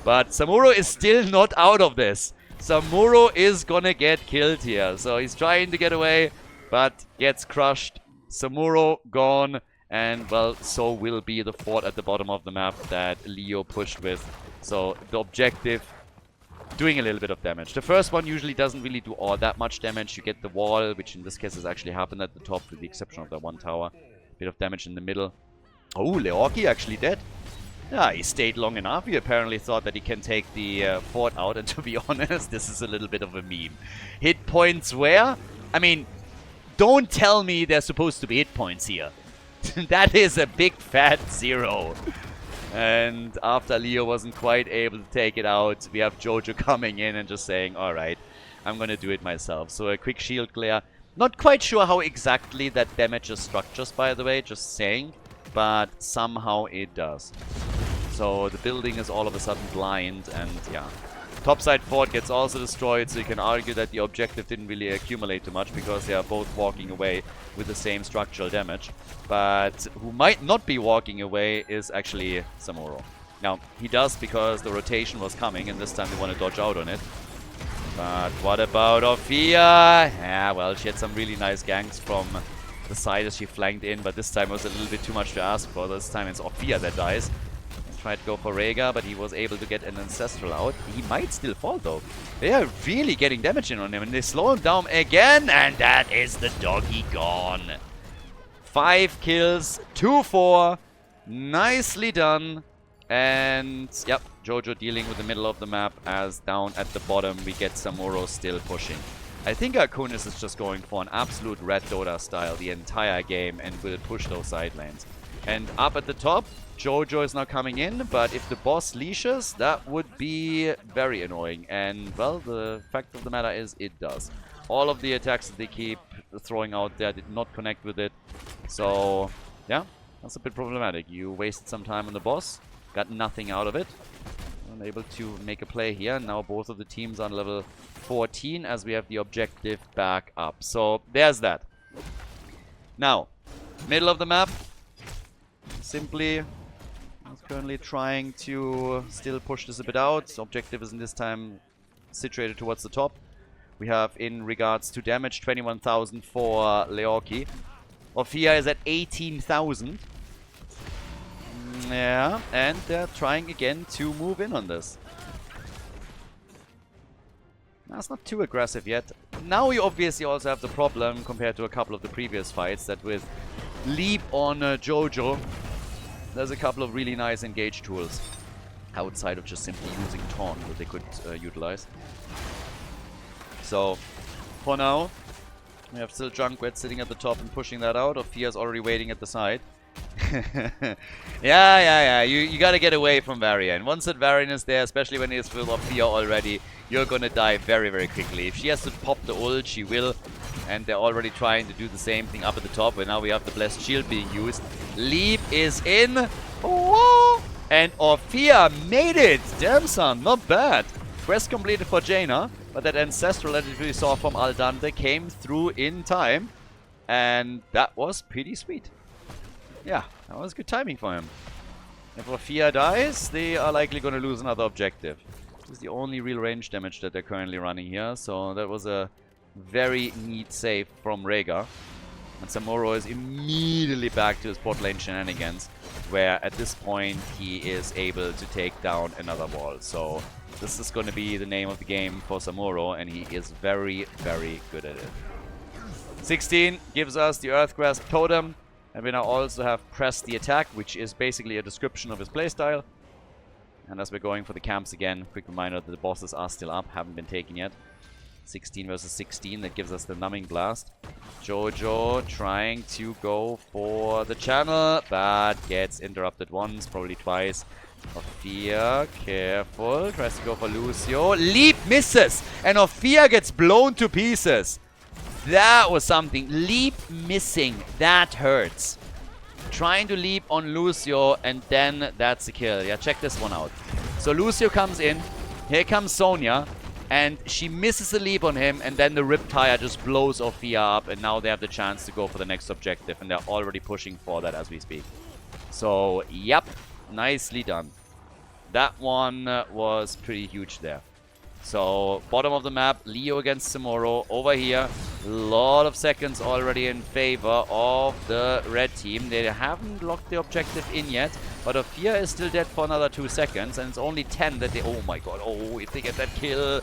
But Samuro is still not out of this. Samuro is gonna get killed here. So he's trying to get away, but gets crushed. Samuro gone, and well, so will be the fort at the bottom of the map that Leo pushed with. So the objective doing a little bit of damage. The first one usually doesn't really do all that much damage. You get the wall, which in this case has actually happened at the top with the exception of that one tower. Bit of damage in the middle. Oh, Leorki actually dead. Yeah, he stayed long enough. He apparently thought that he can take the fort out, and to be honest, this is a little bit of a meme. Hit points where? I mean, don't tell me there's supposed to be hit points here. That is a big fat 0. And after Leo wasn't quite able to take it out, we have Jojo coming in and just saying, alright, I'm gonna do it myself. So a quick shield glare. Not quite sure how exactly that damages structures, by the way, just saying. But somehow it does. So the building is all of a sudden blind, and yeah. Topside fort gets also destroyed, so you can argue that the objective didn't really accumulate too much because they are both walking away with the same structural damage. But who might not be walking away is actually Samuro. Now, he does because the rotation was coming, and this time they want to dodge out on it. But what about Orphea? Yeah, well, she had some really nice ganks from the side as she flanked in, but this time was a little bit too much to ask for. This time it's Orphea that dies. Tried to go for Rhaegar, but he was able to get an Ancestral out. He might still fall, though. They are really getting damage in on him, and they slow him down again, and that is the doggy gone. 5 kills, 2-4. Nicely done. And, yep, Jojo dealing with the middle of the map, as down at the bottom we get Samuro still pushing. I think Arkunis is just going for an absolute Red Dota style the entire game and will push those side lanes. And up at the top, Jojo is now coming in, but if the boss leashes, that would be very annoying. And, well, the fact of the matter is it does. All of the attacks that they keep throwing out there did not connect with it. So, yeah, that's a bit problematic. You wasted some time on the boss, got nothing out of it. Unable to make a play here. Now both of the teams on level 14 as we have the objective back up. So, there's that. Now, middle of the map. Simply is currently trying to still push this a bit out. The objective is in this time situated towards the top. We have, in regards to damage, 21,000 for Leorki. Orphea is at 18,000. Yeah, and they're trying again to move in on this. That's not too aggressive yet. Now you obviously also have the problem, compared to a couple of the previous fights, that with Leap on Jojo, there's a couple of really nice engage tools outside of just simply using Taunt that they could utilize. So, for now, we have still Junkrat sitting at the top and pushing that out. Orphea's already waiting at the side. Yeah. You gotta get away from Varian. Once that Varian is there, especially when he's with Orphea already, you're gonna die very, very quickly. If she has to pop the ult, she will. And they're already trying to do the same thing up at the top, where now we have the Blessed Shield being used. Leap is in. Oh, and Orphea made it. Damn son, not bad. Quest completed for Jaina, but that Ancestral that we saw from Aldante came through in time. And that was pretty sweet. Yeah, that was good timing for him. If Orphea dies, they are likely going to lose another objective. This is the only real range damage that they're currently running here, so that was a very neat save from Rhaegar. And Samuro is immediately back to his bot lane shenanigans, where at this point he is able to take down another wall. So this is going to be the name of the game for Samuro, and he is very, very good at it. 16 gives us the Earth Grasp Totem, and we now also have Press the Attack, which is basically a description of his playstyle. And as we're going for the camps again, quick reminder that the bosses are still up, haven't been taken yet. 16 versus 16, that gives us the Numbing Blast. Jojo trying to go for the channel, but gets interrupted once, probably twice. Ophia, careful. Tries to go for Lucio. Leap misses. And Ophia gets blown to pieces. That was something. Leap missing. That hurts. Trying to leap on Lucio, and then that's the kill. Yeah, check this one out. So Lucio comes in. Here comes Sonya. And she misses a leap on him, and then the Riptire just blows Ophia up, and now they have the chance to go for the next objective, and they're already pushing for that as we speak. So, yep. Nicely done. That one was pretty huge there. So, bottom of the map, Leo against Samuro. Over here, a lot of seconds already in favor of the red team. They haven't locked the objective in yet, but Ophia is still dead for another 2 seconds, and it's only 10 that they... Oh my god, oh, if they get that kill...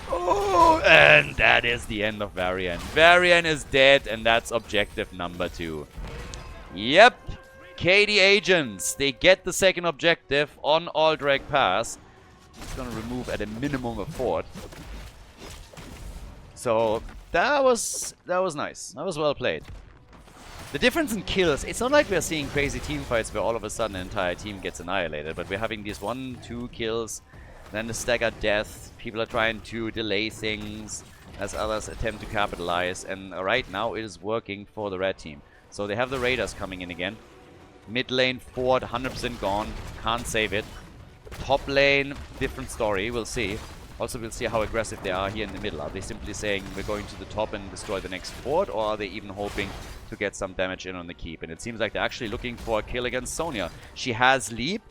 Oh, and that is the end of Varian. Varian is dead, and that's objective number 2. Yep. KD agents, they get the second objective on Aldrich Pass. It's going to remove at a minimum a fort. So that was nice. That was well played. The difference in kills, it's not like we're seeing crazy team fights where all of a sudden an entire team gets annihilated, but we're having these 1-2 kills, then the staggered death. People are trying to delay things as others attempt to capitalize, and right now it is working for the red team. So they have the Raiders coming in again. Mid lane, fort, 100% gone. Can't save it. Top lane, different story. We'll see. Also, we'll see how aggressive they are here in the middle. Are they simply saying we're going to the top and destroy the next fort? Or are they even hoping to get some damage in on the keep? And it seems like they're actually looking for a kill against Sonya. She has leap.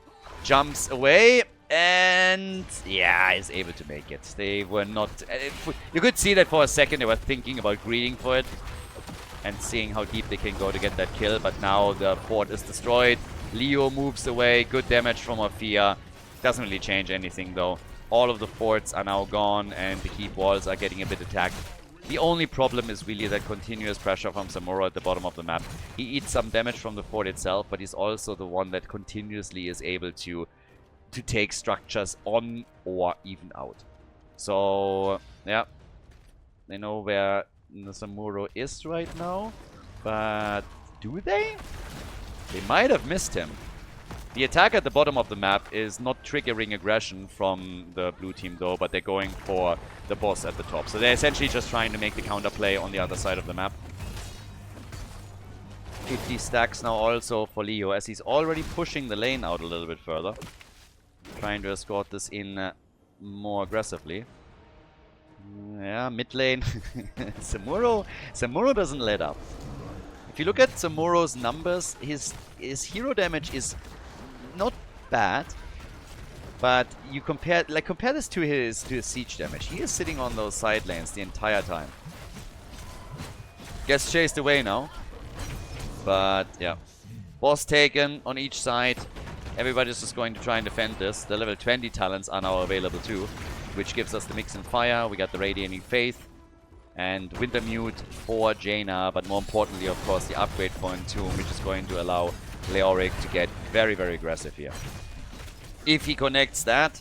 Jumps away. And yeah, is able to make it. They were not... You could see that for a second they were thinking about greeding for it. And seeing how deep they can go to get that kill. But now the fort is destroyed. Leo moves away. Good damage from Ophia. Doesn't really change anything though. All of the forts are now gone and the keep walls are getting a bit attacked. The only problem is really that continuous pressure from Samuro at the bottom of the map. He eats some damage from the fort itself, but he's also the one that continuously is able to take structures on or even out. So, yeah. They know where Samuro is right now, but do they? They might have missed him. The attack at the bottom of the map is not triggering aggression from the blue team though, but they're going for the boss at the top. So they're essentially just trying to make the counterplay on the other side of the map. 50 stacks now also for Leo, as he's already pushing the lane out a little bit further. Trying to escort this in more aggressively. Yeah, mid lane. Samuro doesn't let up. If you look at Samuro's numbers, his hero damage is not bad, but you compare this to his siege damage. He is sitting on those side lanes the entire time. Gets chased away now, but yeah, boss taken on each side. Everybody's just going to try and defend this. The level 20 talents are now available too, which gives us the Mix and Fire. We got the Radiating Faith and Winter Mute for Jaina, but more importantly, of course, the upgrade for Entomb, which is going to allow Leoric to get very, very aggressive here. If he connects that,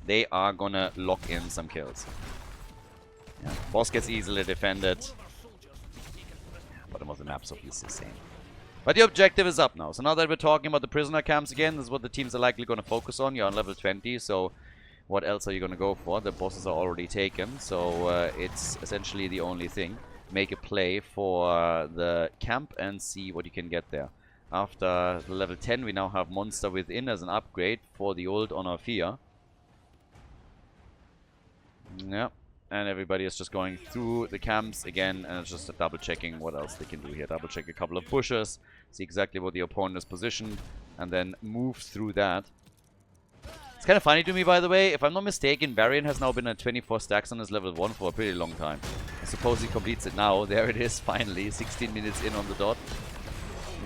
they are gonna lock in some kills. Yeah, boss gets easily defended. Bottom of the map, so he's the same. But the objective is up now. So now that we're talking about the prisoner camps again, this is what the teams are likely going to focus on. You're on level 20, so what else are you going to go for? The bosses are already taken, so it's essentially the only thing. Make a play for the camp and see what you can get there. After level 10, we now have Monster Within as an upgrade for the old Ophia. Yeah, and everybody is just going through the camps again, and it's just double checking what else they can do here. Double check a couple of bushes, see exactly what the opponent is positioned, and then move through that. It's kind of funny to me, by the way. If I'm not mistaken, Varian has now been at 24 stacks on his level 1 for a pretty long time. I suppose he completes it now. There it is, finally. 16 minutes in on the dot.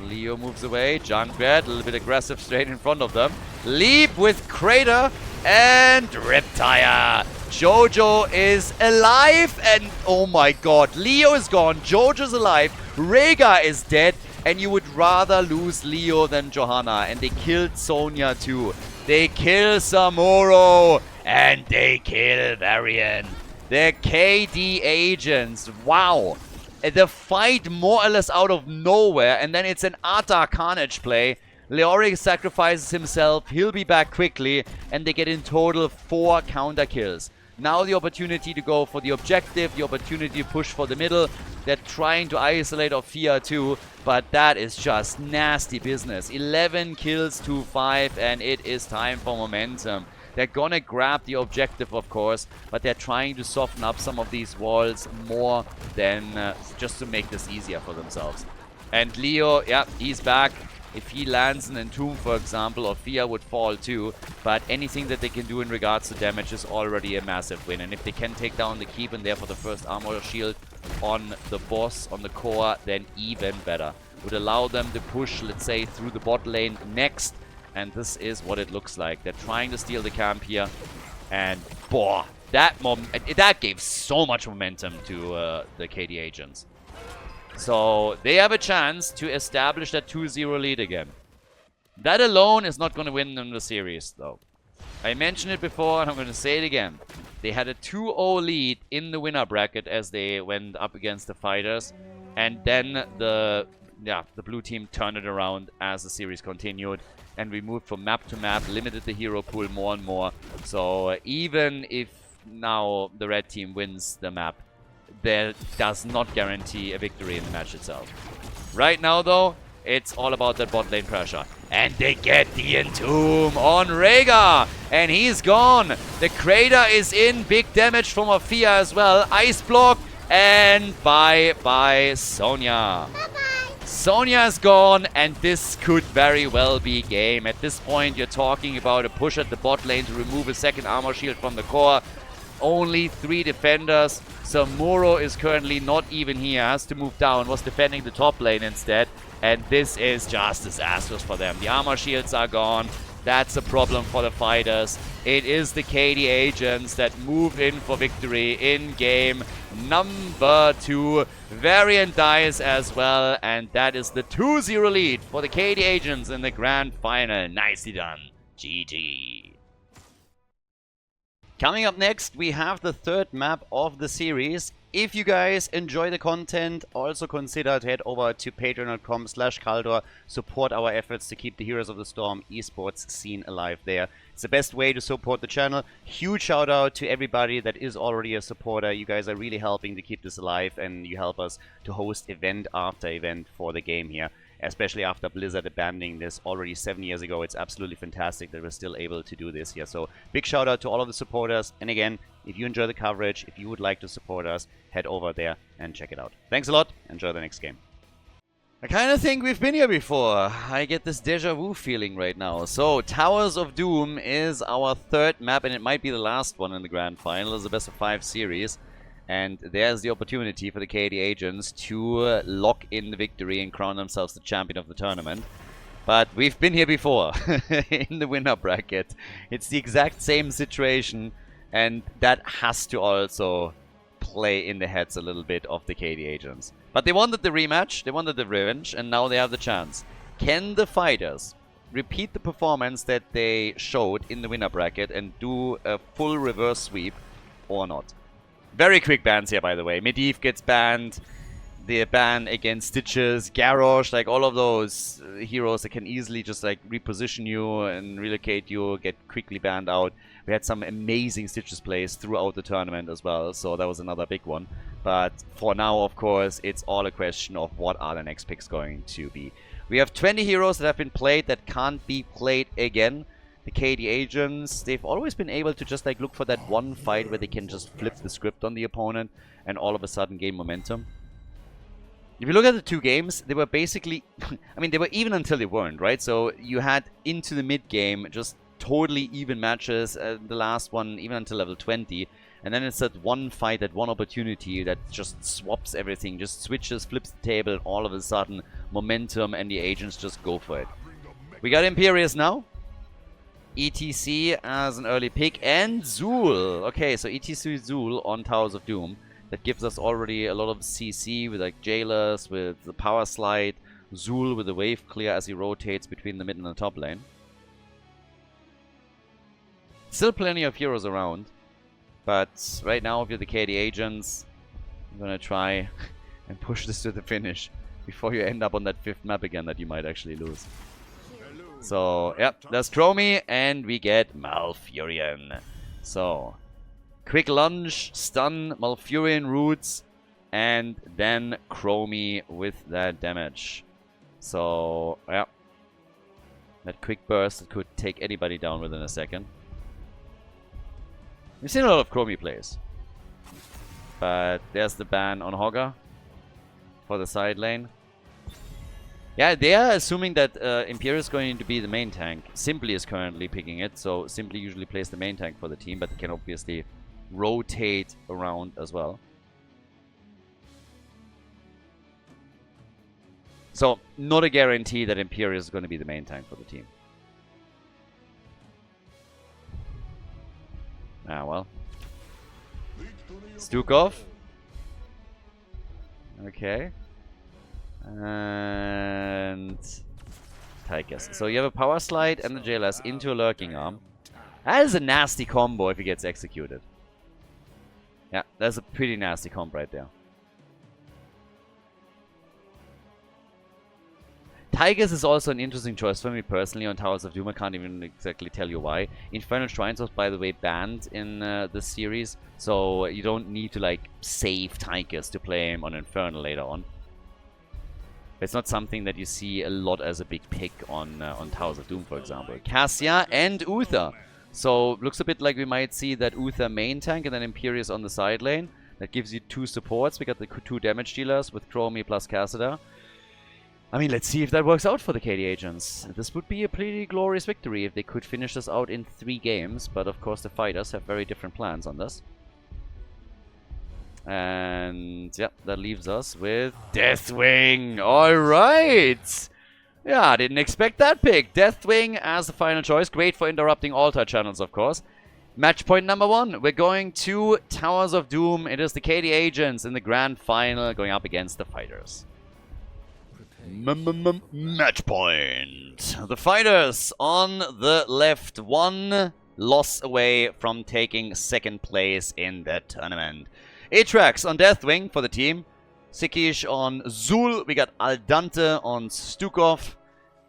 Leo moves away. Junkrat, a little bit aggressive straight in front of them. Leap with Crater and Riptire. Jojo is alive and oh my god. Leo is gone. Jojo's alive. Rhaegar is dead. And you would rather lose Leo than Johanna. And they killed Sonya too. They kill Samuro. And they kill Varian. They're KD agents. Wow. The fight more or less out of nowhere, and then it's an Arta Carnage play. Leoric sacrifices himself, he'll be back quickly, and they get in total 4 counter kills. Now the opportunity to go for the objective, the opportunity to push for the middle. They're trying to isolate Ophia too, but that is just nasty business. 11 kills to 5, and it is time for momentum. They're gonna grab the objective, of course, but they're trying to soften up some of these walls more than just to make this easier for themselves. And Leo, yeah, he's back. If he lands an Entomb, for example, Ophia would fall too. But anything that they can do in regards to damage is already a massive win. And if they can take down the keep and therefore the first armor shield on the boss, on the core, then even better. Would allow them to push, let's say, through the bot lane next. And this is what it looks like. They're trying to steal the camp here. And, boah, that gave so much momentum to the KD agents. So they have a chance to establish that 2-0 lead again. That alone is not going to win them the series, though. I mentioned it before, and I'm going to say it again. They had a 2-0 lead in the winner bracket as they went up against the fighters. And then the blue team turned it around as the series continued. And we moved from map to map, limited the hero pool more and more. So even if now the red team wins the map, that does not guarantee a victory in the match itself. Right now, though, it's all about that bot lane pressure. And they get the Entomb on Rhaegar. And he's gone. The Crater is in. Big damage from Ophia as well. Ice block. And bye-bye, Sonya. Bye-bye. Sonya's gone. And this could very well be game. At this point, you're talking about a push at the bot lane to remove a second armor shield from the core. Only 3 defenders. So Muro is currently not even here. Has to move down. Was defending the top lane instead. And this is just disastrous for them. The armor shields are gone. That's a problem for the fighters. It is the KD agents that move in for victory in game number 2. Variant dies as well. And that is the 2-0 lead for the KD agents in the grand final. Nicely done. GG. Coming up next, we have the 3rd map of the series. If you guys enjoy the content, also consider to head over to patreon.com/Khaldor. Support our efforts to keep the Heroes of the Storm esports scene alive there. It's the best way to support the channel. Huge shout out to everybody that is already a supporter. You guys are really helping to keep this alive, and you help us to host event after event for the game here. Especially after Blizzard abandoning this already 7 years ago. It's absolutely fantastic that we're still able to do this here. So big shout out to all of the supporters. And again, if you enjoy the coverage, if you would like to support us, head over there and check it out. Thanks a lot. Enjoy the next game. I kind of think we've been here before. I get this deja vu feeling right now. So Towers of Doom is our 3rd map, and it might be the last one in the grand final. It's a best of 5 series. And there's the opportunity for the KD agents to lock in the victory and crown themselves the champion of the tournament. But we've been here before in the winner bracket. It's the exact same situation, and that has to also play in the heads a little bit of the KD agents. But they wanted the rematch, they wanted the revenge, and now they have the chance. Can the fighters repeat the performance that they showed in the winner bracket and do a full reverse sweep or not? Very quick bans here, by the way. Medivh gets banned. The ban against Stitches, Garrosh, like all of those heroes that can easily just like reposition you and relocate you, get quickly banned out. We had some amazing Stitches plays throughout the tournament as well, so that was another big one. But for now, of course, it's all a question of what are the next picks going to be. We have 20 heroes that have been played that can't be played again. The KD agents, they've always been able to just like look for that one fight where they can just flip the script on the opponent and all of a sudden gain momentum. If you look at the 2 games, they were basically, I mean, they were even until they weren't, right? So you had into the mid game just totally even matches, the last one even until level 20. And then it's that one fight, that one opportunity that just swaps everything, just switches, flips the table, and all of a sudden momentum and the agents just go for it. We got Imperius now. ETC as an early pick, and Zul. Okay, so ETC Zul on Towers of Doom. That gives us already a lot of CC with like Jailers, with the power slide. Zul with the wave clear as he rotates between the mid and the top lane. Still plenty of heroes around. But right now, if you're the KD agents, I'm gonna try and push this to the finish before you end up on that 5th map again that you might actually lose. So, yep, there's Chromie, and we get Malfurion. So, quick lunge, stun, Malfurion roots, and then Chromie with that damage. So, yeah. That quick burst could take anybody down within a second. We've seen a lot of Chromie plays. But there's the ban on Hogger for the side lane. Yeah, they are assuming that Imperius is going to be the main tank. Simply is currently picking it, so Simply usually plays the main tank for the team, but they can obviously rotate around as well. So, not a guarantee that Imperius is going to be the main tank for the team. Ah, well. Stukov. Okay. And Tychus. So you have a power slide and the JLS into a lurking arm. That is a nasty combo if it gets executed. Yeah, that's a pretty nasty combo right there. Tychus is also an interesting choice for me personally on Towers of Doom. I can't even exactly tell you why. Infernal Shrines was, by the way, banned in this series, so you don't need to like save Tychus to play him on Infernal later on. It's not something that you see a lot as a big pick on Towers of Doom, for example. Cassia and Uther. So looks a bit like we might see that Uther main tank and then Imperius on the side lane. That gives you 2 supports. We got the 2 damage dealers with Chromie plus Cassidy. I mean, let's see if that works out for the KD agents. This would be a pretty glorious victory if they could finish this out in 3 games. But of course the fighters have very different plans on this. And yeah, that leaves us with Deathwing. Alright! Yeah, I didn't expect that pick. Deathwing as the final choice. Great for interrupting altar channels, of course. Match point number 1. We're going to Towers of Doom. It is the KD agents in the grand final going up against the fighters. Match point. The fighters on the left, 1 loss away from taking 2nd place in the tournament. Atrax on Deathwing for the team. Sikish on Zul. We got Aldante on Stukov,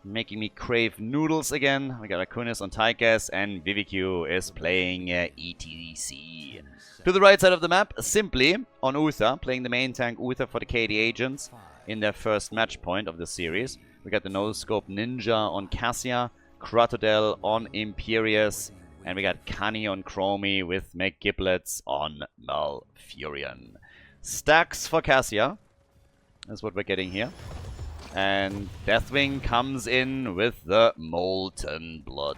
making me crave noodles again. We got Akunis on Tychus, and Vivq is playing ETC. To the right side of the map, Simply on Uther, playing the main tank Uther for the KD agents in their first match point of the series. We got the no-scope Ninja on Cassia, Kratodel on Imperius, and we got Kani on Chromie with McGiblets on Malfurion. Stacks for Cassia. That's what we're getting here. And Deathwing comes in with the Molten Blood.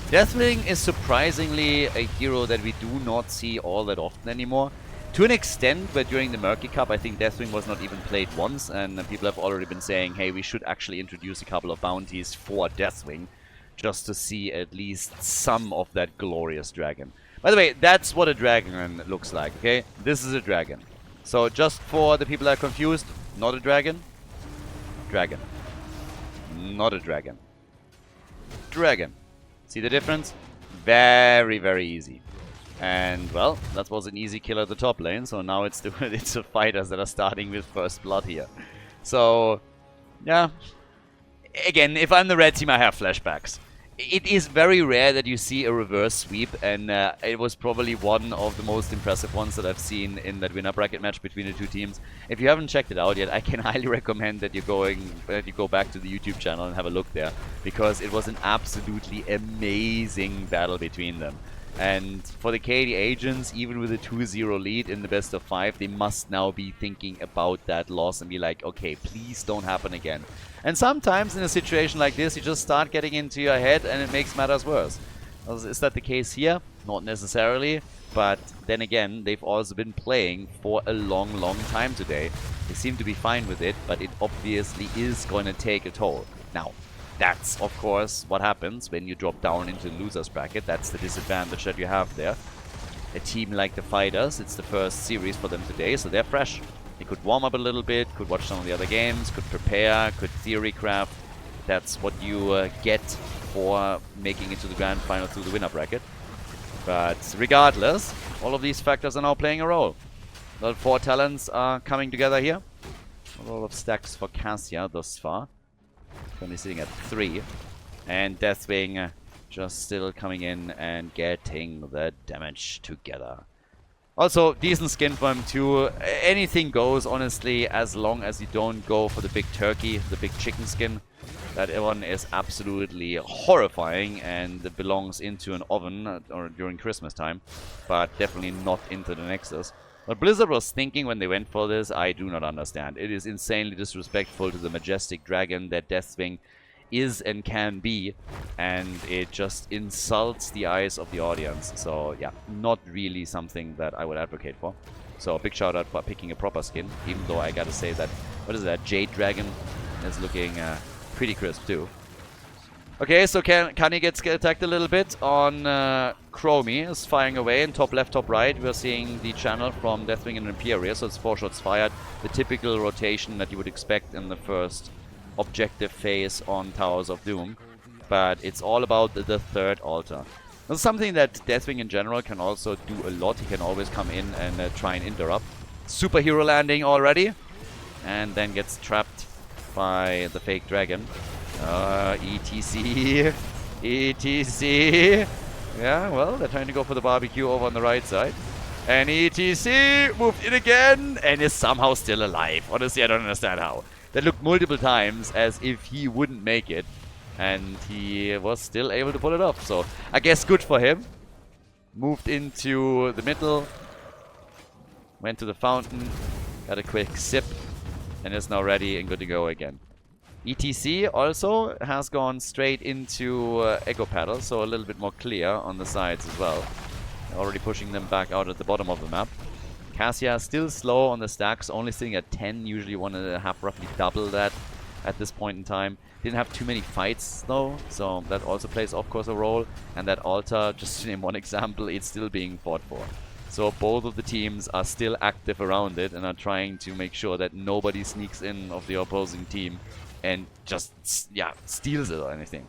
Deathwing is surprisingly a hero that we do not see all that often anymore. To an extent, but during the Murky Cup, I think Deathwing was not even played once, and people have already been saying, hey, we should actually introduce a couple of bounties for Deathwing, just to see at least some of that glorious dragon. By the way, that's what a dragon looks like, okay? This is a dragon. So just for the people that are confused, not a dragon, dragon. Not a dragon. Dragon. See the difference? Very, very easy. And, well, that was an easy kill at the top lane, so now it's the fighters that are starting with first blood here. So, yeah. Again, if I'm the red team, I have flashbacks. It is very rare that you see a reverse sweep, and it was probably one of the most impressive ones that I've seen in that winner bracket match between the 2 teams. If you haven't checked it out yet, I can highly recommend that you go back to the YouTube channel and have a look there, because it was an absolutely amazing battle between them. And for the KD agents, even with a 2-0 lead in the best of 5, they must now be thinking about that loss and be like, okay, please don't happen again. And sometimes in a situation like this, you just start getting into your head and it makes matters worse. Is that the case here? Not necessarily, but then again, they've also been playing for a long, long time today. They seem to be fine with it, but it obviously is going to take a toll. Now, that's, of course, what happens when you drop down into the loser's bracket. That's the disadvantage that you have there. A team like the Fighters, it's the first series for them today, so they're fresh. They could warm up a little bit, could watch some of the other games, could prepare, could theory craft. That's what you get for making it to the grand final through the winner bracket. But regardless, all of these factors are now playing a role. Well, 4 talents are coming together here. A lot of stacks for Cassia thus far. Currently sitting at 3. And Deathwing just still coming in and getting the damage together. Also, decent skin for him too. Anything goes, honestly, as long as you don't go for the big turkey, the big chicken skin. That one is absolutely horrifying and belongs into an oven or during Christmas time, but definitely not into the Nexus. What Blizzard was thinking when they went for this, I do not understand. It is insanely disrespectful to the majestic dragon that Deathwing is and can be, and it just insults the eyes of the audience. So yeah, not really something that I would advocate for. So big shout out for picking a proper skin, even though I gotta say that, what is that, Jade Dragon is looking pretty crisp too. Okay, so Kani gets attacked a little bit on Chromie is firing away in top left, top right. We're seeing the channel from Deathwing and Imperia, so it's 4 shots fired. The typical rotation that you would expect in the first objective phase on Towers of Doom. But it's all about the third altar. This is something that Deathwing in general can also do a lot. He can always come in and try and interrupt. Superhero landing already. And then gets trapped by the fake dragon. ETC. ETC. Yeah, well, they're trying to go for the barbecue over on the right side. And ETC moved in again and is somehow still alive. Honestly, I don't understand how. That looked multiple times as if he wouldn't make it. And he was still able to pull it off. So, I guess good for him. Moved into the middle. Went to the fountain. Got a quick sip. And is now ready and good to go again. ETC also has gone straight into Echo Paddle. So, a little bit more clear on the sides as well. Already pushing them back out at the bottom of the map. Cassia still slow on the stacks, only sitting at 10. Usually want to have roughly double that at this point in time. Didn't have too many fights though, so that also plays of course a role. And that altar, just to name one example, it's still being fought for. So both of the teams are still active around it and are trying to make sure that nobody sneaks in of the opposing team and just, yeah, steals it or anything.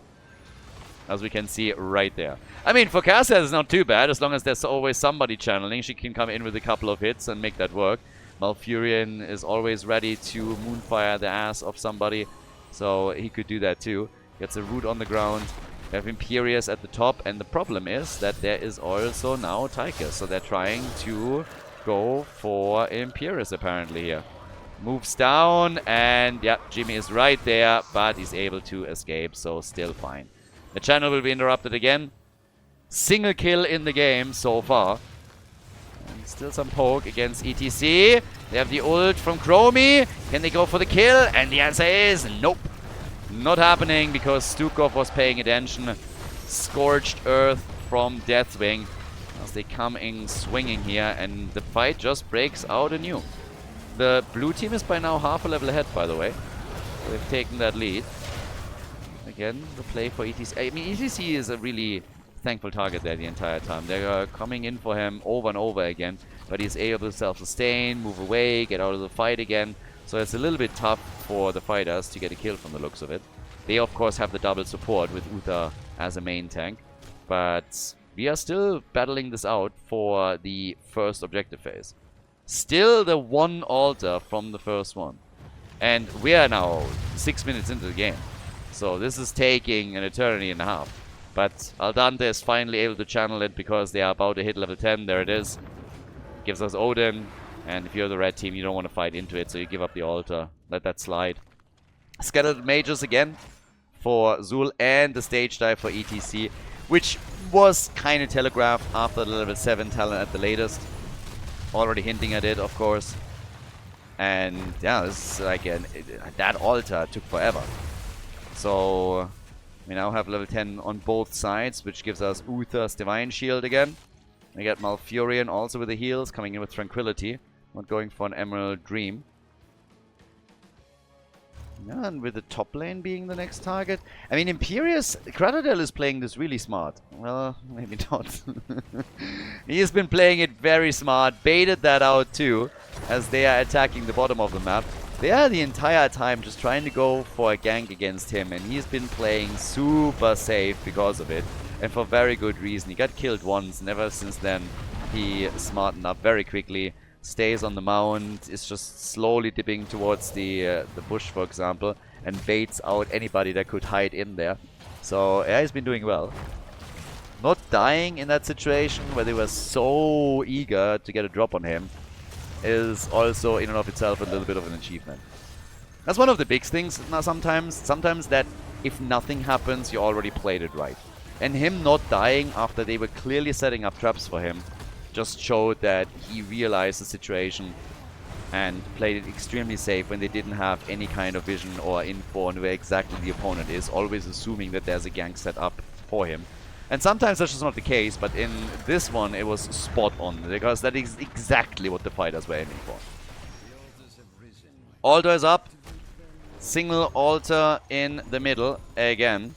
As we can see right there. I mean, for Cassia it's not too bad, as long as there's always somebody channeling. She can come in with a couple of hits and make that work. Malfurion is always ready to moonfire the ass of somebody, so he could do that too. Gets a root on the ground. We have Imperius at the top, and the problem is that there is also now Tychus, so they're trying to go for Imperius apparently here. Moves down, and yeah, Jimmy is right there, but he's able to escape, so still fine. The channel will be interrupted again. Single kill in the game so far. And still some poke against ETC. They have the ult from Chromie. Can they go for the kill? And the answer is nope. Not happening because Stukov was paying attention. Scorched Earth from Deathwing as they come in swinging here, and the fight just breaks out anew. The blue team is by now half a level ahead, by the way. They've taken that lead. Again, the play for ETC. I mean, ETC is a really thankful target there the entire time. They're coming in for him over and over again, but he's able to self-sustain, move away, get out of the fight again. So it's a little bit tough for the fighters to get a kill from the looks of it. They, of course, have the double support with Uther as a main tank, but we are still battling this out for the first objective phase. Still the one altar from the first one. And we are now 6 minutes into the game. So this is taking an eternity and a half. But Aldante is finally able to channel it because they are about to hit level 10. There it is. Gives us Odin. And if you're the red team, you don't want to fight into it, so you give up the altar. Let that slide. Skeleton Mages again for Zul, and the stage dive for ETC, which was kind of telegraphed after the level 7 talent at the latest. Already hinting at it, of course. And yeah, this is like that altar took forever. So we now have level 10 on both sides, which gives us Uther's Divine Shield again. We get Malfurion also with the heals, coming in with Tranquility. Not going for an Emerald Dream. Yeah, and with the top lane being the next target. I mean, Imperius, Gradadel is playing this really smart. Well, maybe not. He has been playing it very smart, baited that out too, as they are attacking the bottom of the map. They are the entire time just trying to go for a gank against him, and he's been playing super safe because of it, and for very good reason. He got killed once, and ever since then he smartened up very quickly, stays on the mount, is just slowly dipping towards the bush, for example, and baits out anybody that could hide in there. So yeah, he's been doing well. Not dying in that situation where they were so eager to get a drop on him is also in and of itself a little bit of an achievement. That's one of the big things now sometimes that if nothing happens, you already played it right. And him not dying after they were clearly setting up traps for him just showed that he realized the situation and played it extremely safe when they didn't have any kind of vision or info on where exactly the opponent is, always assuming that there's a gank set up for him. And sometimes that's just not the case, but in this one it was spot on, because that is exactly what the fighters were aiming for. Altar is up. Single altar in the middle again.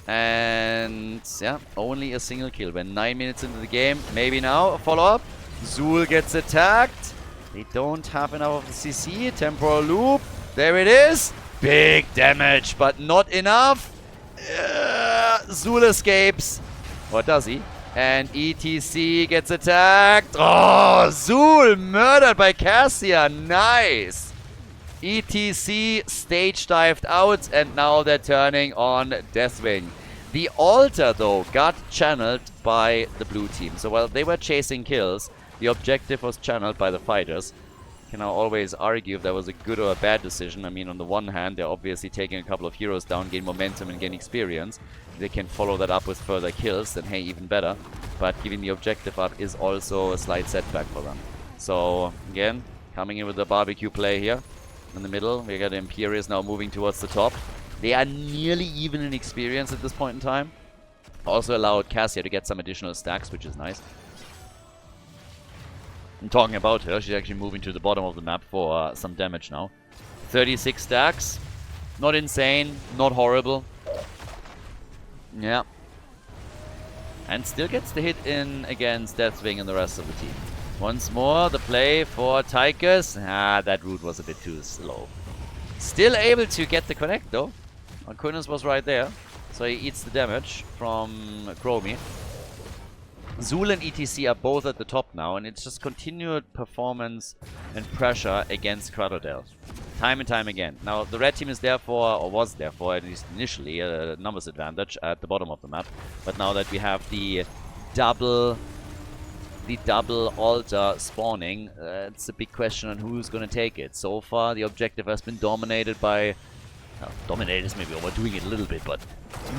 And yeah, only a single kill. We're 9 minutes into the game. Maybe now a follow-up. Zul gets attacked. They don't have enough of the CC. Temporal loop. There it is. Big damage, but not enough. Zul escapes. Or does he? And ETC gets attacked. Oh, Zul murdered by Cassia. Nice. ETC stage dived out, and now they're turning on Deathwing. The altar, though, got channeled by the blue team. So while they were chasing kills, the objective was channeled by the fighters. You can now always argue if that was a good or a bad decision. I mean, on the one hand, they're obviously taking a couple of heroes down, gain momentum and gain experience. If they can follow that up with further kills, then hey, even better. But giving the objective up is also a slight setback for them. So, again, coming in with the barbecue play here. In the middle, we got Imperius now moving towards the top. They are nearly even in experience at this point in time. Also allowed Cassia to get some additional stacks, which is nice. And talking about her, she's actually moving to the bottom of the map for some damage now. 36 stacks. Not insane, not horrible. Yeah. And still gets the hit in against Deathwing and the rest of the team. Once more, the play for Tychus. Ah, that route was a bit too slow. Still able to get the connect, though. Arcunis was right there. So he eats the damage from Chromie. Zul and ETC are both at the top now, and it's just continued performance and pressure against Khaldor. Time and time again. Now, the red team is therefore, or was therefore, at least initially, a numbers advantage at the bottom of the map. But now that we have the double altar spawning, it's a big question on who's going to take it. So far, the objective has been dominated by... dominated is maybe overdoing it a little bit, but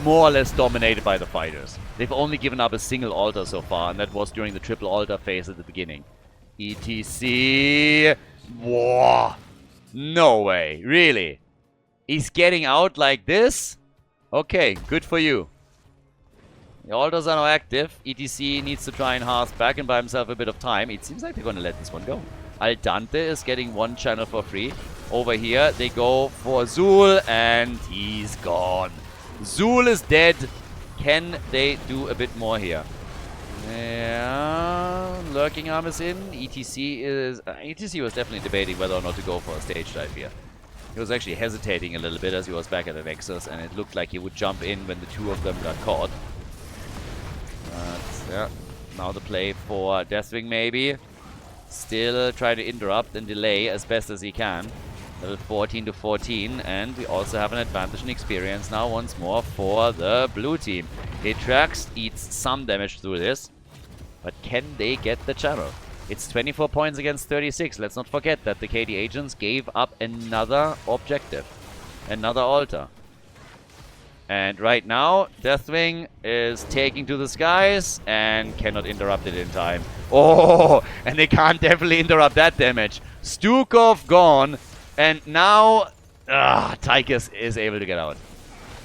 more or less dominated by the fighters. They've only given up a single altar so far, and that was during the triple altar phase at the beginning. ETC... Whoa! No way. Really? He's getting out like this? Okay, good for you. The altars are now active. ETC needs to try and hearth back and buy himself a bit of time. It seems like they're going to let this one go. Al Dante is getting one channel for free. Over here, they go for Zul, and he's gone. Zul is dead. Can they do a bit more here? Yeah, Lurking Arm is in. ETC is... ETC was definitely debating whether or not to go for a stage dive here. He was actually hesitating a little bit as he was back at the Nexus, and it looked like he would jump in when the two of them got caught. Yeah, now the play for Deathwing maybe. Still try to interrupt and delay as best as he can. Level 14 to 14, and we also have an advantage in experience now once more for the blue team. Hitrax eats some damage through this, but can they get the channel? It's 24 points against 36. Let's not forget that the KD agents gave up another objective, another altar. And right now, Deathwing is taking to the skies and cannot interrupt it in time. Oh, and they can't definitely interrupt that damage. Stukov gone, and now Tychus is able to get out.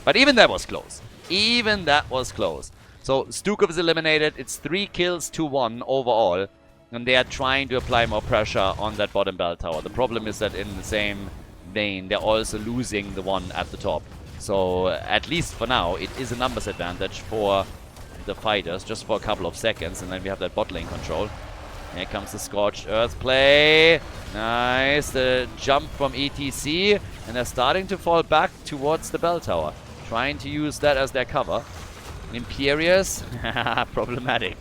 But even that was close. Even that was close. So Stukov is eliminated. It's 3 kills to 1 overall. And they are trying to apply more pressure on that bottom bell tower. The problem is that in the same vein, they're also losing the one at the top. So, at least for now, it is a numbers advantage for the fighters, just for a couple of seconds, and then we have that bot lane control. Here comes the Scorched Earth play. Nice, the jump from ETC, and they're starting to fall back towards the bell tower, trying to use that as their cover. Imperius, problematic.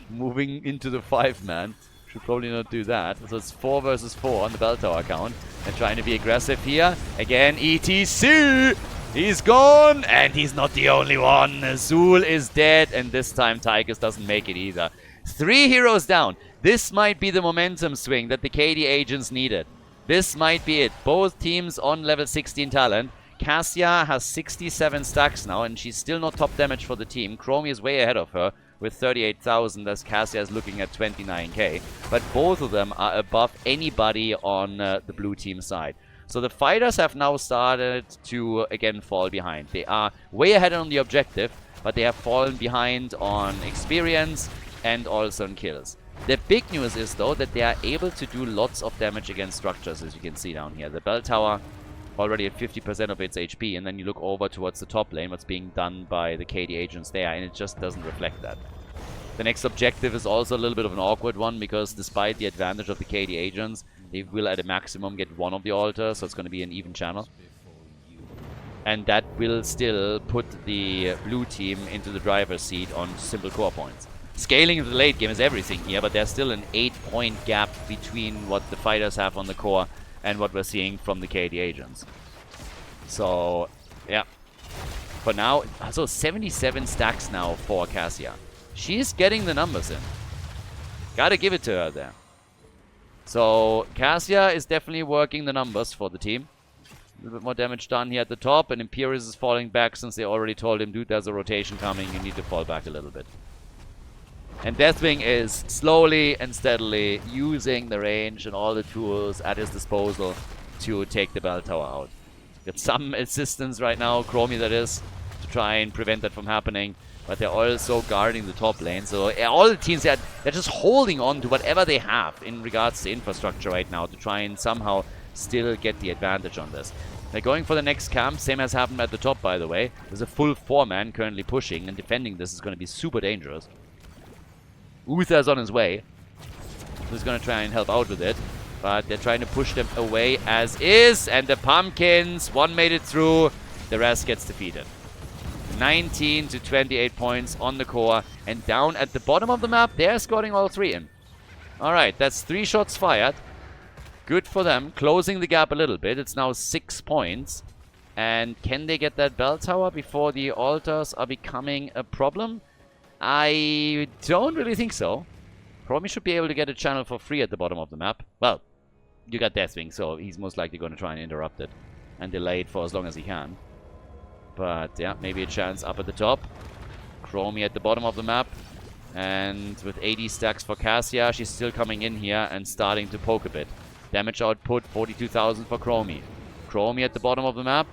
Moving into the 5-man. Should probably not do that. So it's 4 versus 4 on the bell tower count. They're trying to be aggressive here. Again, ETC! He's gone, and he's not the only one. Zul is dead, and this time Tychus doesn't make it either. 3 heroes down. This might be the momentum swing that the KD agents needed. This might be it. Both teams on level 16 talent. Cassia has 67 stacks now, and she's still not top damage for the team. Chromie is way ahead of her with 38,000, as Cassia is looking at 29k. But both of them are above anybody on the blue team side. So the fighters have now started to, again, fall behind. They are way ahead on the objective, but they have fallen behind on experience and also on kills. The big news is, though, that they are able to do lots of damage against structures, as you can see down here. The bell tower already at 50% of its HP, and then you look over towards the top lane, what's being done by the KD agents there, and it just doesn't reflect that. The next objective is also a little bit of an awkward one, because despite the advantage of the KD agents, they will at a maximum get one of the altars, so it's going to be an even channel. And that will still put the blue team into the driver's seat on simple core points. Scaling in the late game is everything here, but there's still an 8-point gap between what the fighters have on the core and what we're seeing from the KD agents. So, yeah. For now, so 77 stacks now for Cassia. She's getting the numbers in. Gotta give it to her there. So, Cassia is definitely working the numbers for the team. A little bit more damage done here at the top, and Imperius is falling back since they already told him, dude, there's a rotation coming, you need to fall back a little bit. And Deathwing is slowly and steadily using the range and all the tools at his disposal to take the bell tower out. Got some assistance right now, Chromie that is, to try and prevent that from happening. But they're also guarding the top lane. So all the teams, they're just holding on to whatever they have in regards to infrastructure right now to try and somehow still get the advantage on this. They're going for the next camp. Same as happened at the top, by the way. There's a full 4-man currently pushing, and defending this is going to be super dangerous. Uther's on his way. Who's going to try and help out with it. But they're trying to push them away as is. And the pumpkins, one made it through. The rest gets defeated. 19 to 28 points on the core. And down at the bottom of the map, they're scoring all 3 in. Alright, that's 3 shots fired. Good for them. Closing the gap a little bit. It's now 6 points. And can they get that bell tower before the altars are becoming a problem? I don't really think so. Probably should be able to get a channel for free at the bottom of the map. Well, you got Deathwing, so he's most likely going to try and interrupt it and delay it for as long as he can. But yeah, maybe a chance up at the top. Chromie at the bottom of the map. And with 80 stacks for Cassia, she's still coming in here and starting to poke a bit. Damage output, 42,000 for Chromie. Chromie at the bottom of the map.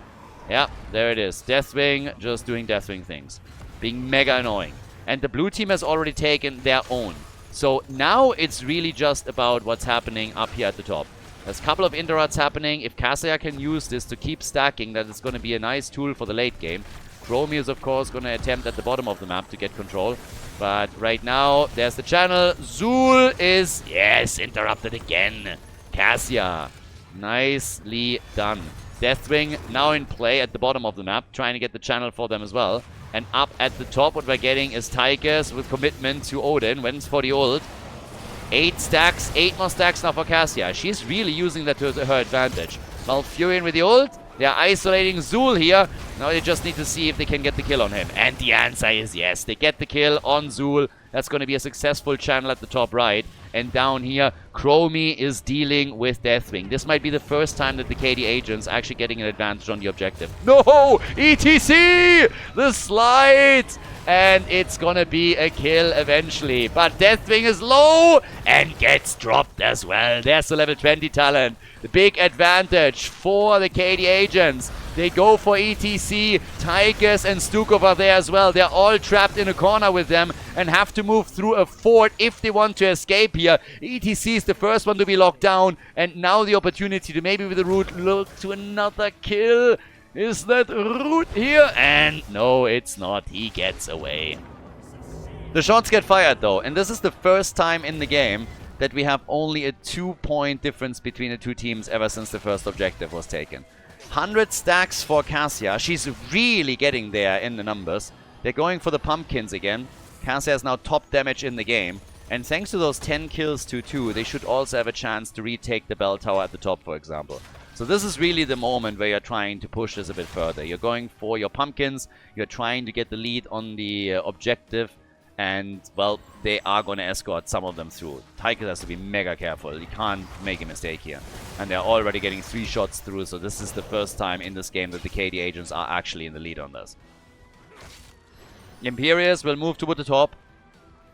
Yeah, there it is. Deathwing just doing Deathwing things. Being mega annoying. And the blue team has already taken their own. So now it's really just about what's happening up here at the top. There's a couple of interrupts happening. If Cassia can use this to keep stacking, that is going to be a nice tool for the late game. Chromie is, of course, going to attempt at the bottom of the map to get control. But right now, there's the channel. Zul is, yes, interrupted again. Cassia, nicely done. Deathwing now in play at the bottom of the map, trying to get the channel for them as well. And up at the top, what we're getting is Tychus with commitment to Odin. Went for the ult. 8 stacks, 8 more stacks now for Cassia. She's really using that to her advantage. Malfurion with the ult. They're isolating Zul here. Now they just need to see if they can get the kill on him. And the answer is yes. They get the kill on Zul. That's going to be a successful channel at the top right. And down here, Chromie is dealing with Deathwing. This might be the first time that the KD agents are actually getting an advantage on the objective. No! ETC! The slide! And it's gonna be a kill eventually. But Deathwing is low and gets dropped as well. There's the level 20 talent. The big advantage for the KD agents. They go for ETC. Tychus and Stukov are there as well. They're all trapped in a corner with them and have to move through a fort if they want to escape here. ETC is the first one to be locked down. And now the opportunity to maybe with the root look to another kill. Is that Root here? And no, it's not. He gets away. The shots get fired though, and this is the first time in the game that we have only a 2-point difference between the two teams ever since the first objective was taken. 100 stacks for Cassia. She's really getting there in the numbers. They're going for the pumpkins again. Cassia has now top damage in the game. And thanks to those 10 kills to 2, they should also have a chance to retake the bell tower at the top, for example. So this is really the moment where you're trying to push this a bit further. You're going for your pumpkins, you're trying to get the lead on the objective, and, well, they are going to escort some of them through. Tychus has to be mega careful. He can't make a mistake here. And they're already getting 3 shots through, so this is the first time in this game that the KD agents are actually in the lead on this. Imperius will move toward the top.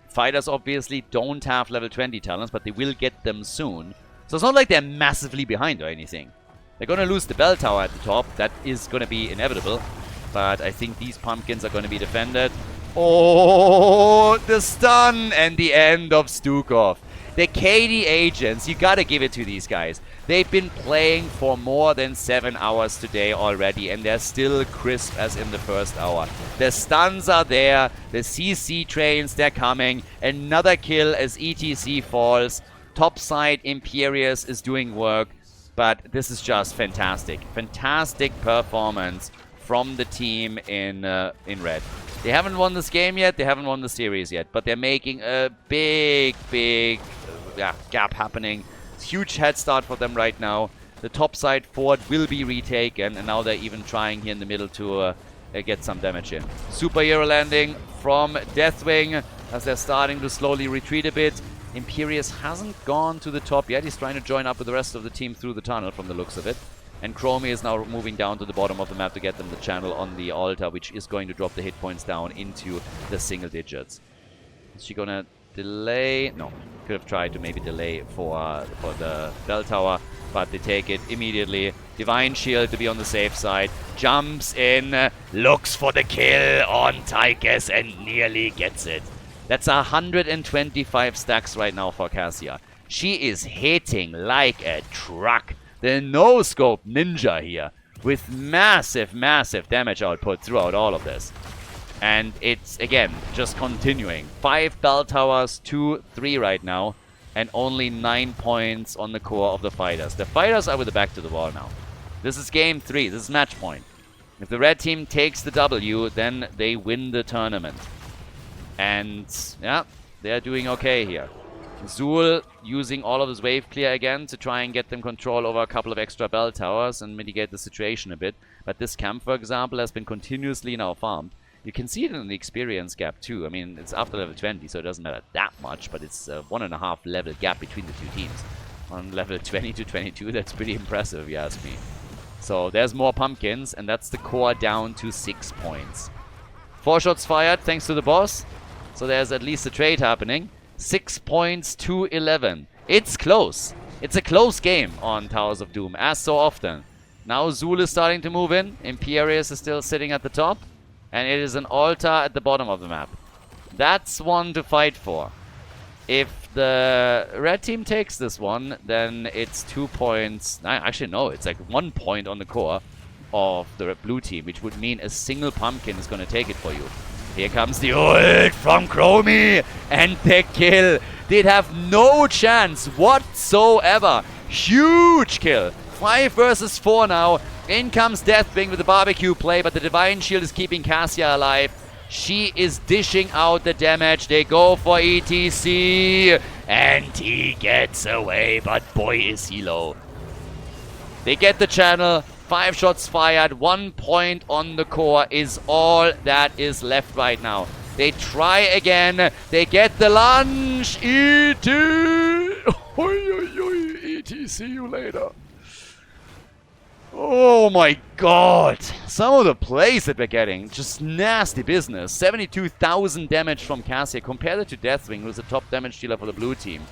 Fighters obviously don't have level 20 talents, but they will get them soon. So it's not like they're massively behind or anything. They're going to lose the bell tower at the top. That is going to be inevitable. But I think these pumpkins are going to be defended. Oh, the stun and the end of Stukov. The KD agents, you got to give it to these guys. They've been playing for more than 7 hours today already, and they're still crisp as in the first hour. The stuns are there. The CC trains, they're coming. Another kill as ETC falls. Topside Imperius is doing work. But this is just fantastic. Fantastic performance from the team in red. They haven't won this game yet. They haven't won the series yet. But they're making a big gap happening. Huge head start for them right now. The topside fort will be retaken. And now they're even trying here in the middle to get some damage in. Superhero landing from Deathwing as they're starting to slowly retreat a bit. Imperius hasn't gone to the top yet. He's trying to join up with the rest of the team through the tunnel from the looks of it. And Chromie is now moving down to the bottom of the map to get them the channel on the altar, which is going to drop the hit points down into the single digits. Is she gonna delay? No. Could have tried to maybe delay for the bell tower, but they take it immediately. Divine Shield to be on the safe side. Jumps in, looks for the kill on Tychus and nearly gets it. That's 125 stacks right now for Cassia. She is hitting like a truck. The no-scope ninja here with massive damage output throughout all of this. And it's, again, just continuing. 5 bell towers, 2, 3 right now. And only 9 points on the core of the fighters. The fighters are with the back to the wall now. This is game 3. This is match point. If the red team takes the W, then they win the tournament. And, yeah, they're doing okay here. Zul using all of his wave clear again to try and get them control over a couple of extra bell towers and mitigate the situation a bit. But this camp, for example, has been continuously now farmed. You can see it in the experience gap too. I mean, it's after level 20, so it doesn't matter that much, but it's a 1.5 level gap between the two teams. On level 20 to 22, that's pretty impressive, if you ask me. So there's more pumpkins, and that's the core down to 6 points. 4 shots fired, thanks to the boss. So there's at least a trade happening. 6 points to 11. It's close. It's a close game on Towers of Doom, as so often. Now Zul is starting to move in. Imperius is still sitting at the top. And it is an altar at the bottom of the map. That's one to fight for. If the red team takes this one, then it's 2 points. Actually, no, it's like 1 point on the core of the blue team, which would mean a single pumpkin is going to take it for you. Here comes the ult from Chromie, and the kill. They'd have no chance whatsoever. Huge kill. 5 versus 4 now. In comes Deathwing with the barbecue play, but the Divine Shield is keeping Cassia alive. She is dishing out the damage. They go for ETC, and he gets away, but boy is he low. They get the channel. 5 shots fired, 1 point on the core is all that is left right now. They try again. They get the lunge. E.T. E.T. See you later. Oh my god. Some of the plays that we're getting, just nasty business. 72,000 damage from Cassia. Compare that to Deathwing, who's the top damage dealer for the blue team.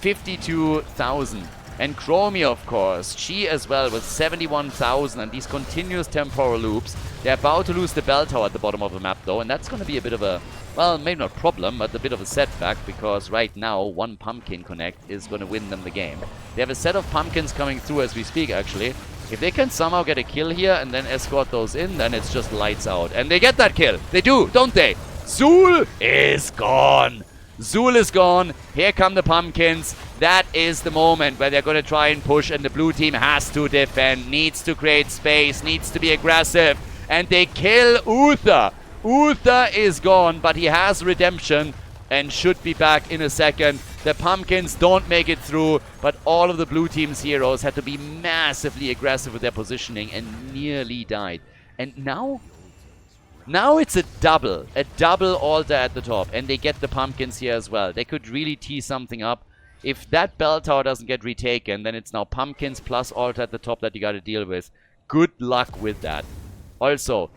52,000. And Chromie, of course, she as well with 71,000 and these continuous temporal loops. They're about to lose the bell tower at the bottom of the map though, and that's going to be a bit of a, well, maybe not problem, but a bit of a setback, because right now 1 pumpkin connect is going to win them the game. They have a set of pumpkins coming through as we speak, actually. If they can somehow get a kill here and then escort those in, then it's just lights out. And they get that kill. They do, don't they? Zul is gone. Zul is gone. Here come the pumpkins. That is the moment where they're going to try and push, and the blue team has to defend, needs to create space, needs to be aggressive. And they kill Uther. Uther is gone, but he has redemption. and should be back in a second. The Pumpkins don't make it through, but all of the blue team's heroes had to be massively aggressive with their positioning and nearly died. And now it's a double altar at the top, and they get the Pumpkins here as well. They could really tee something up. If that bell tower doesn't get retaken, then it's now Pumpkins plus altar at the top that you gotta deal with. Good luck with that. Also,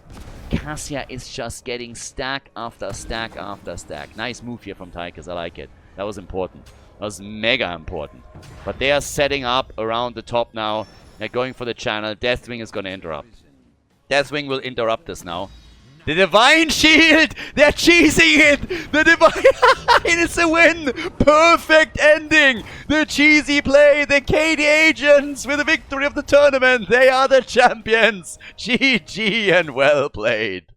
Cassia is just getting stack after stack after stack. Nice move here from Tychus, I like it. That was important. That was mega important. But they are setting up around the top now. They're going for the channel. Deathwing is gonna interrupt. Deathwing will interrupt this now. The Divine Shield! They're cheesing it! The Divine... It's a win! Perfect ending! The cheesy play! The KD Agents with the victory of the tournament! They are the champions! GG and well played!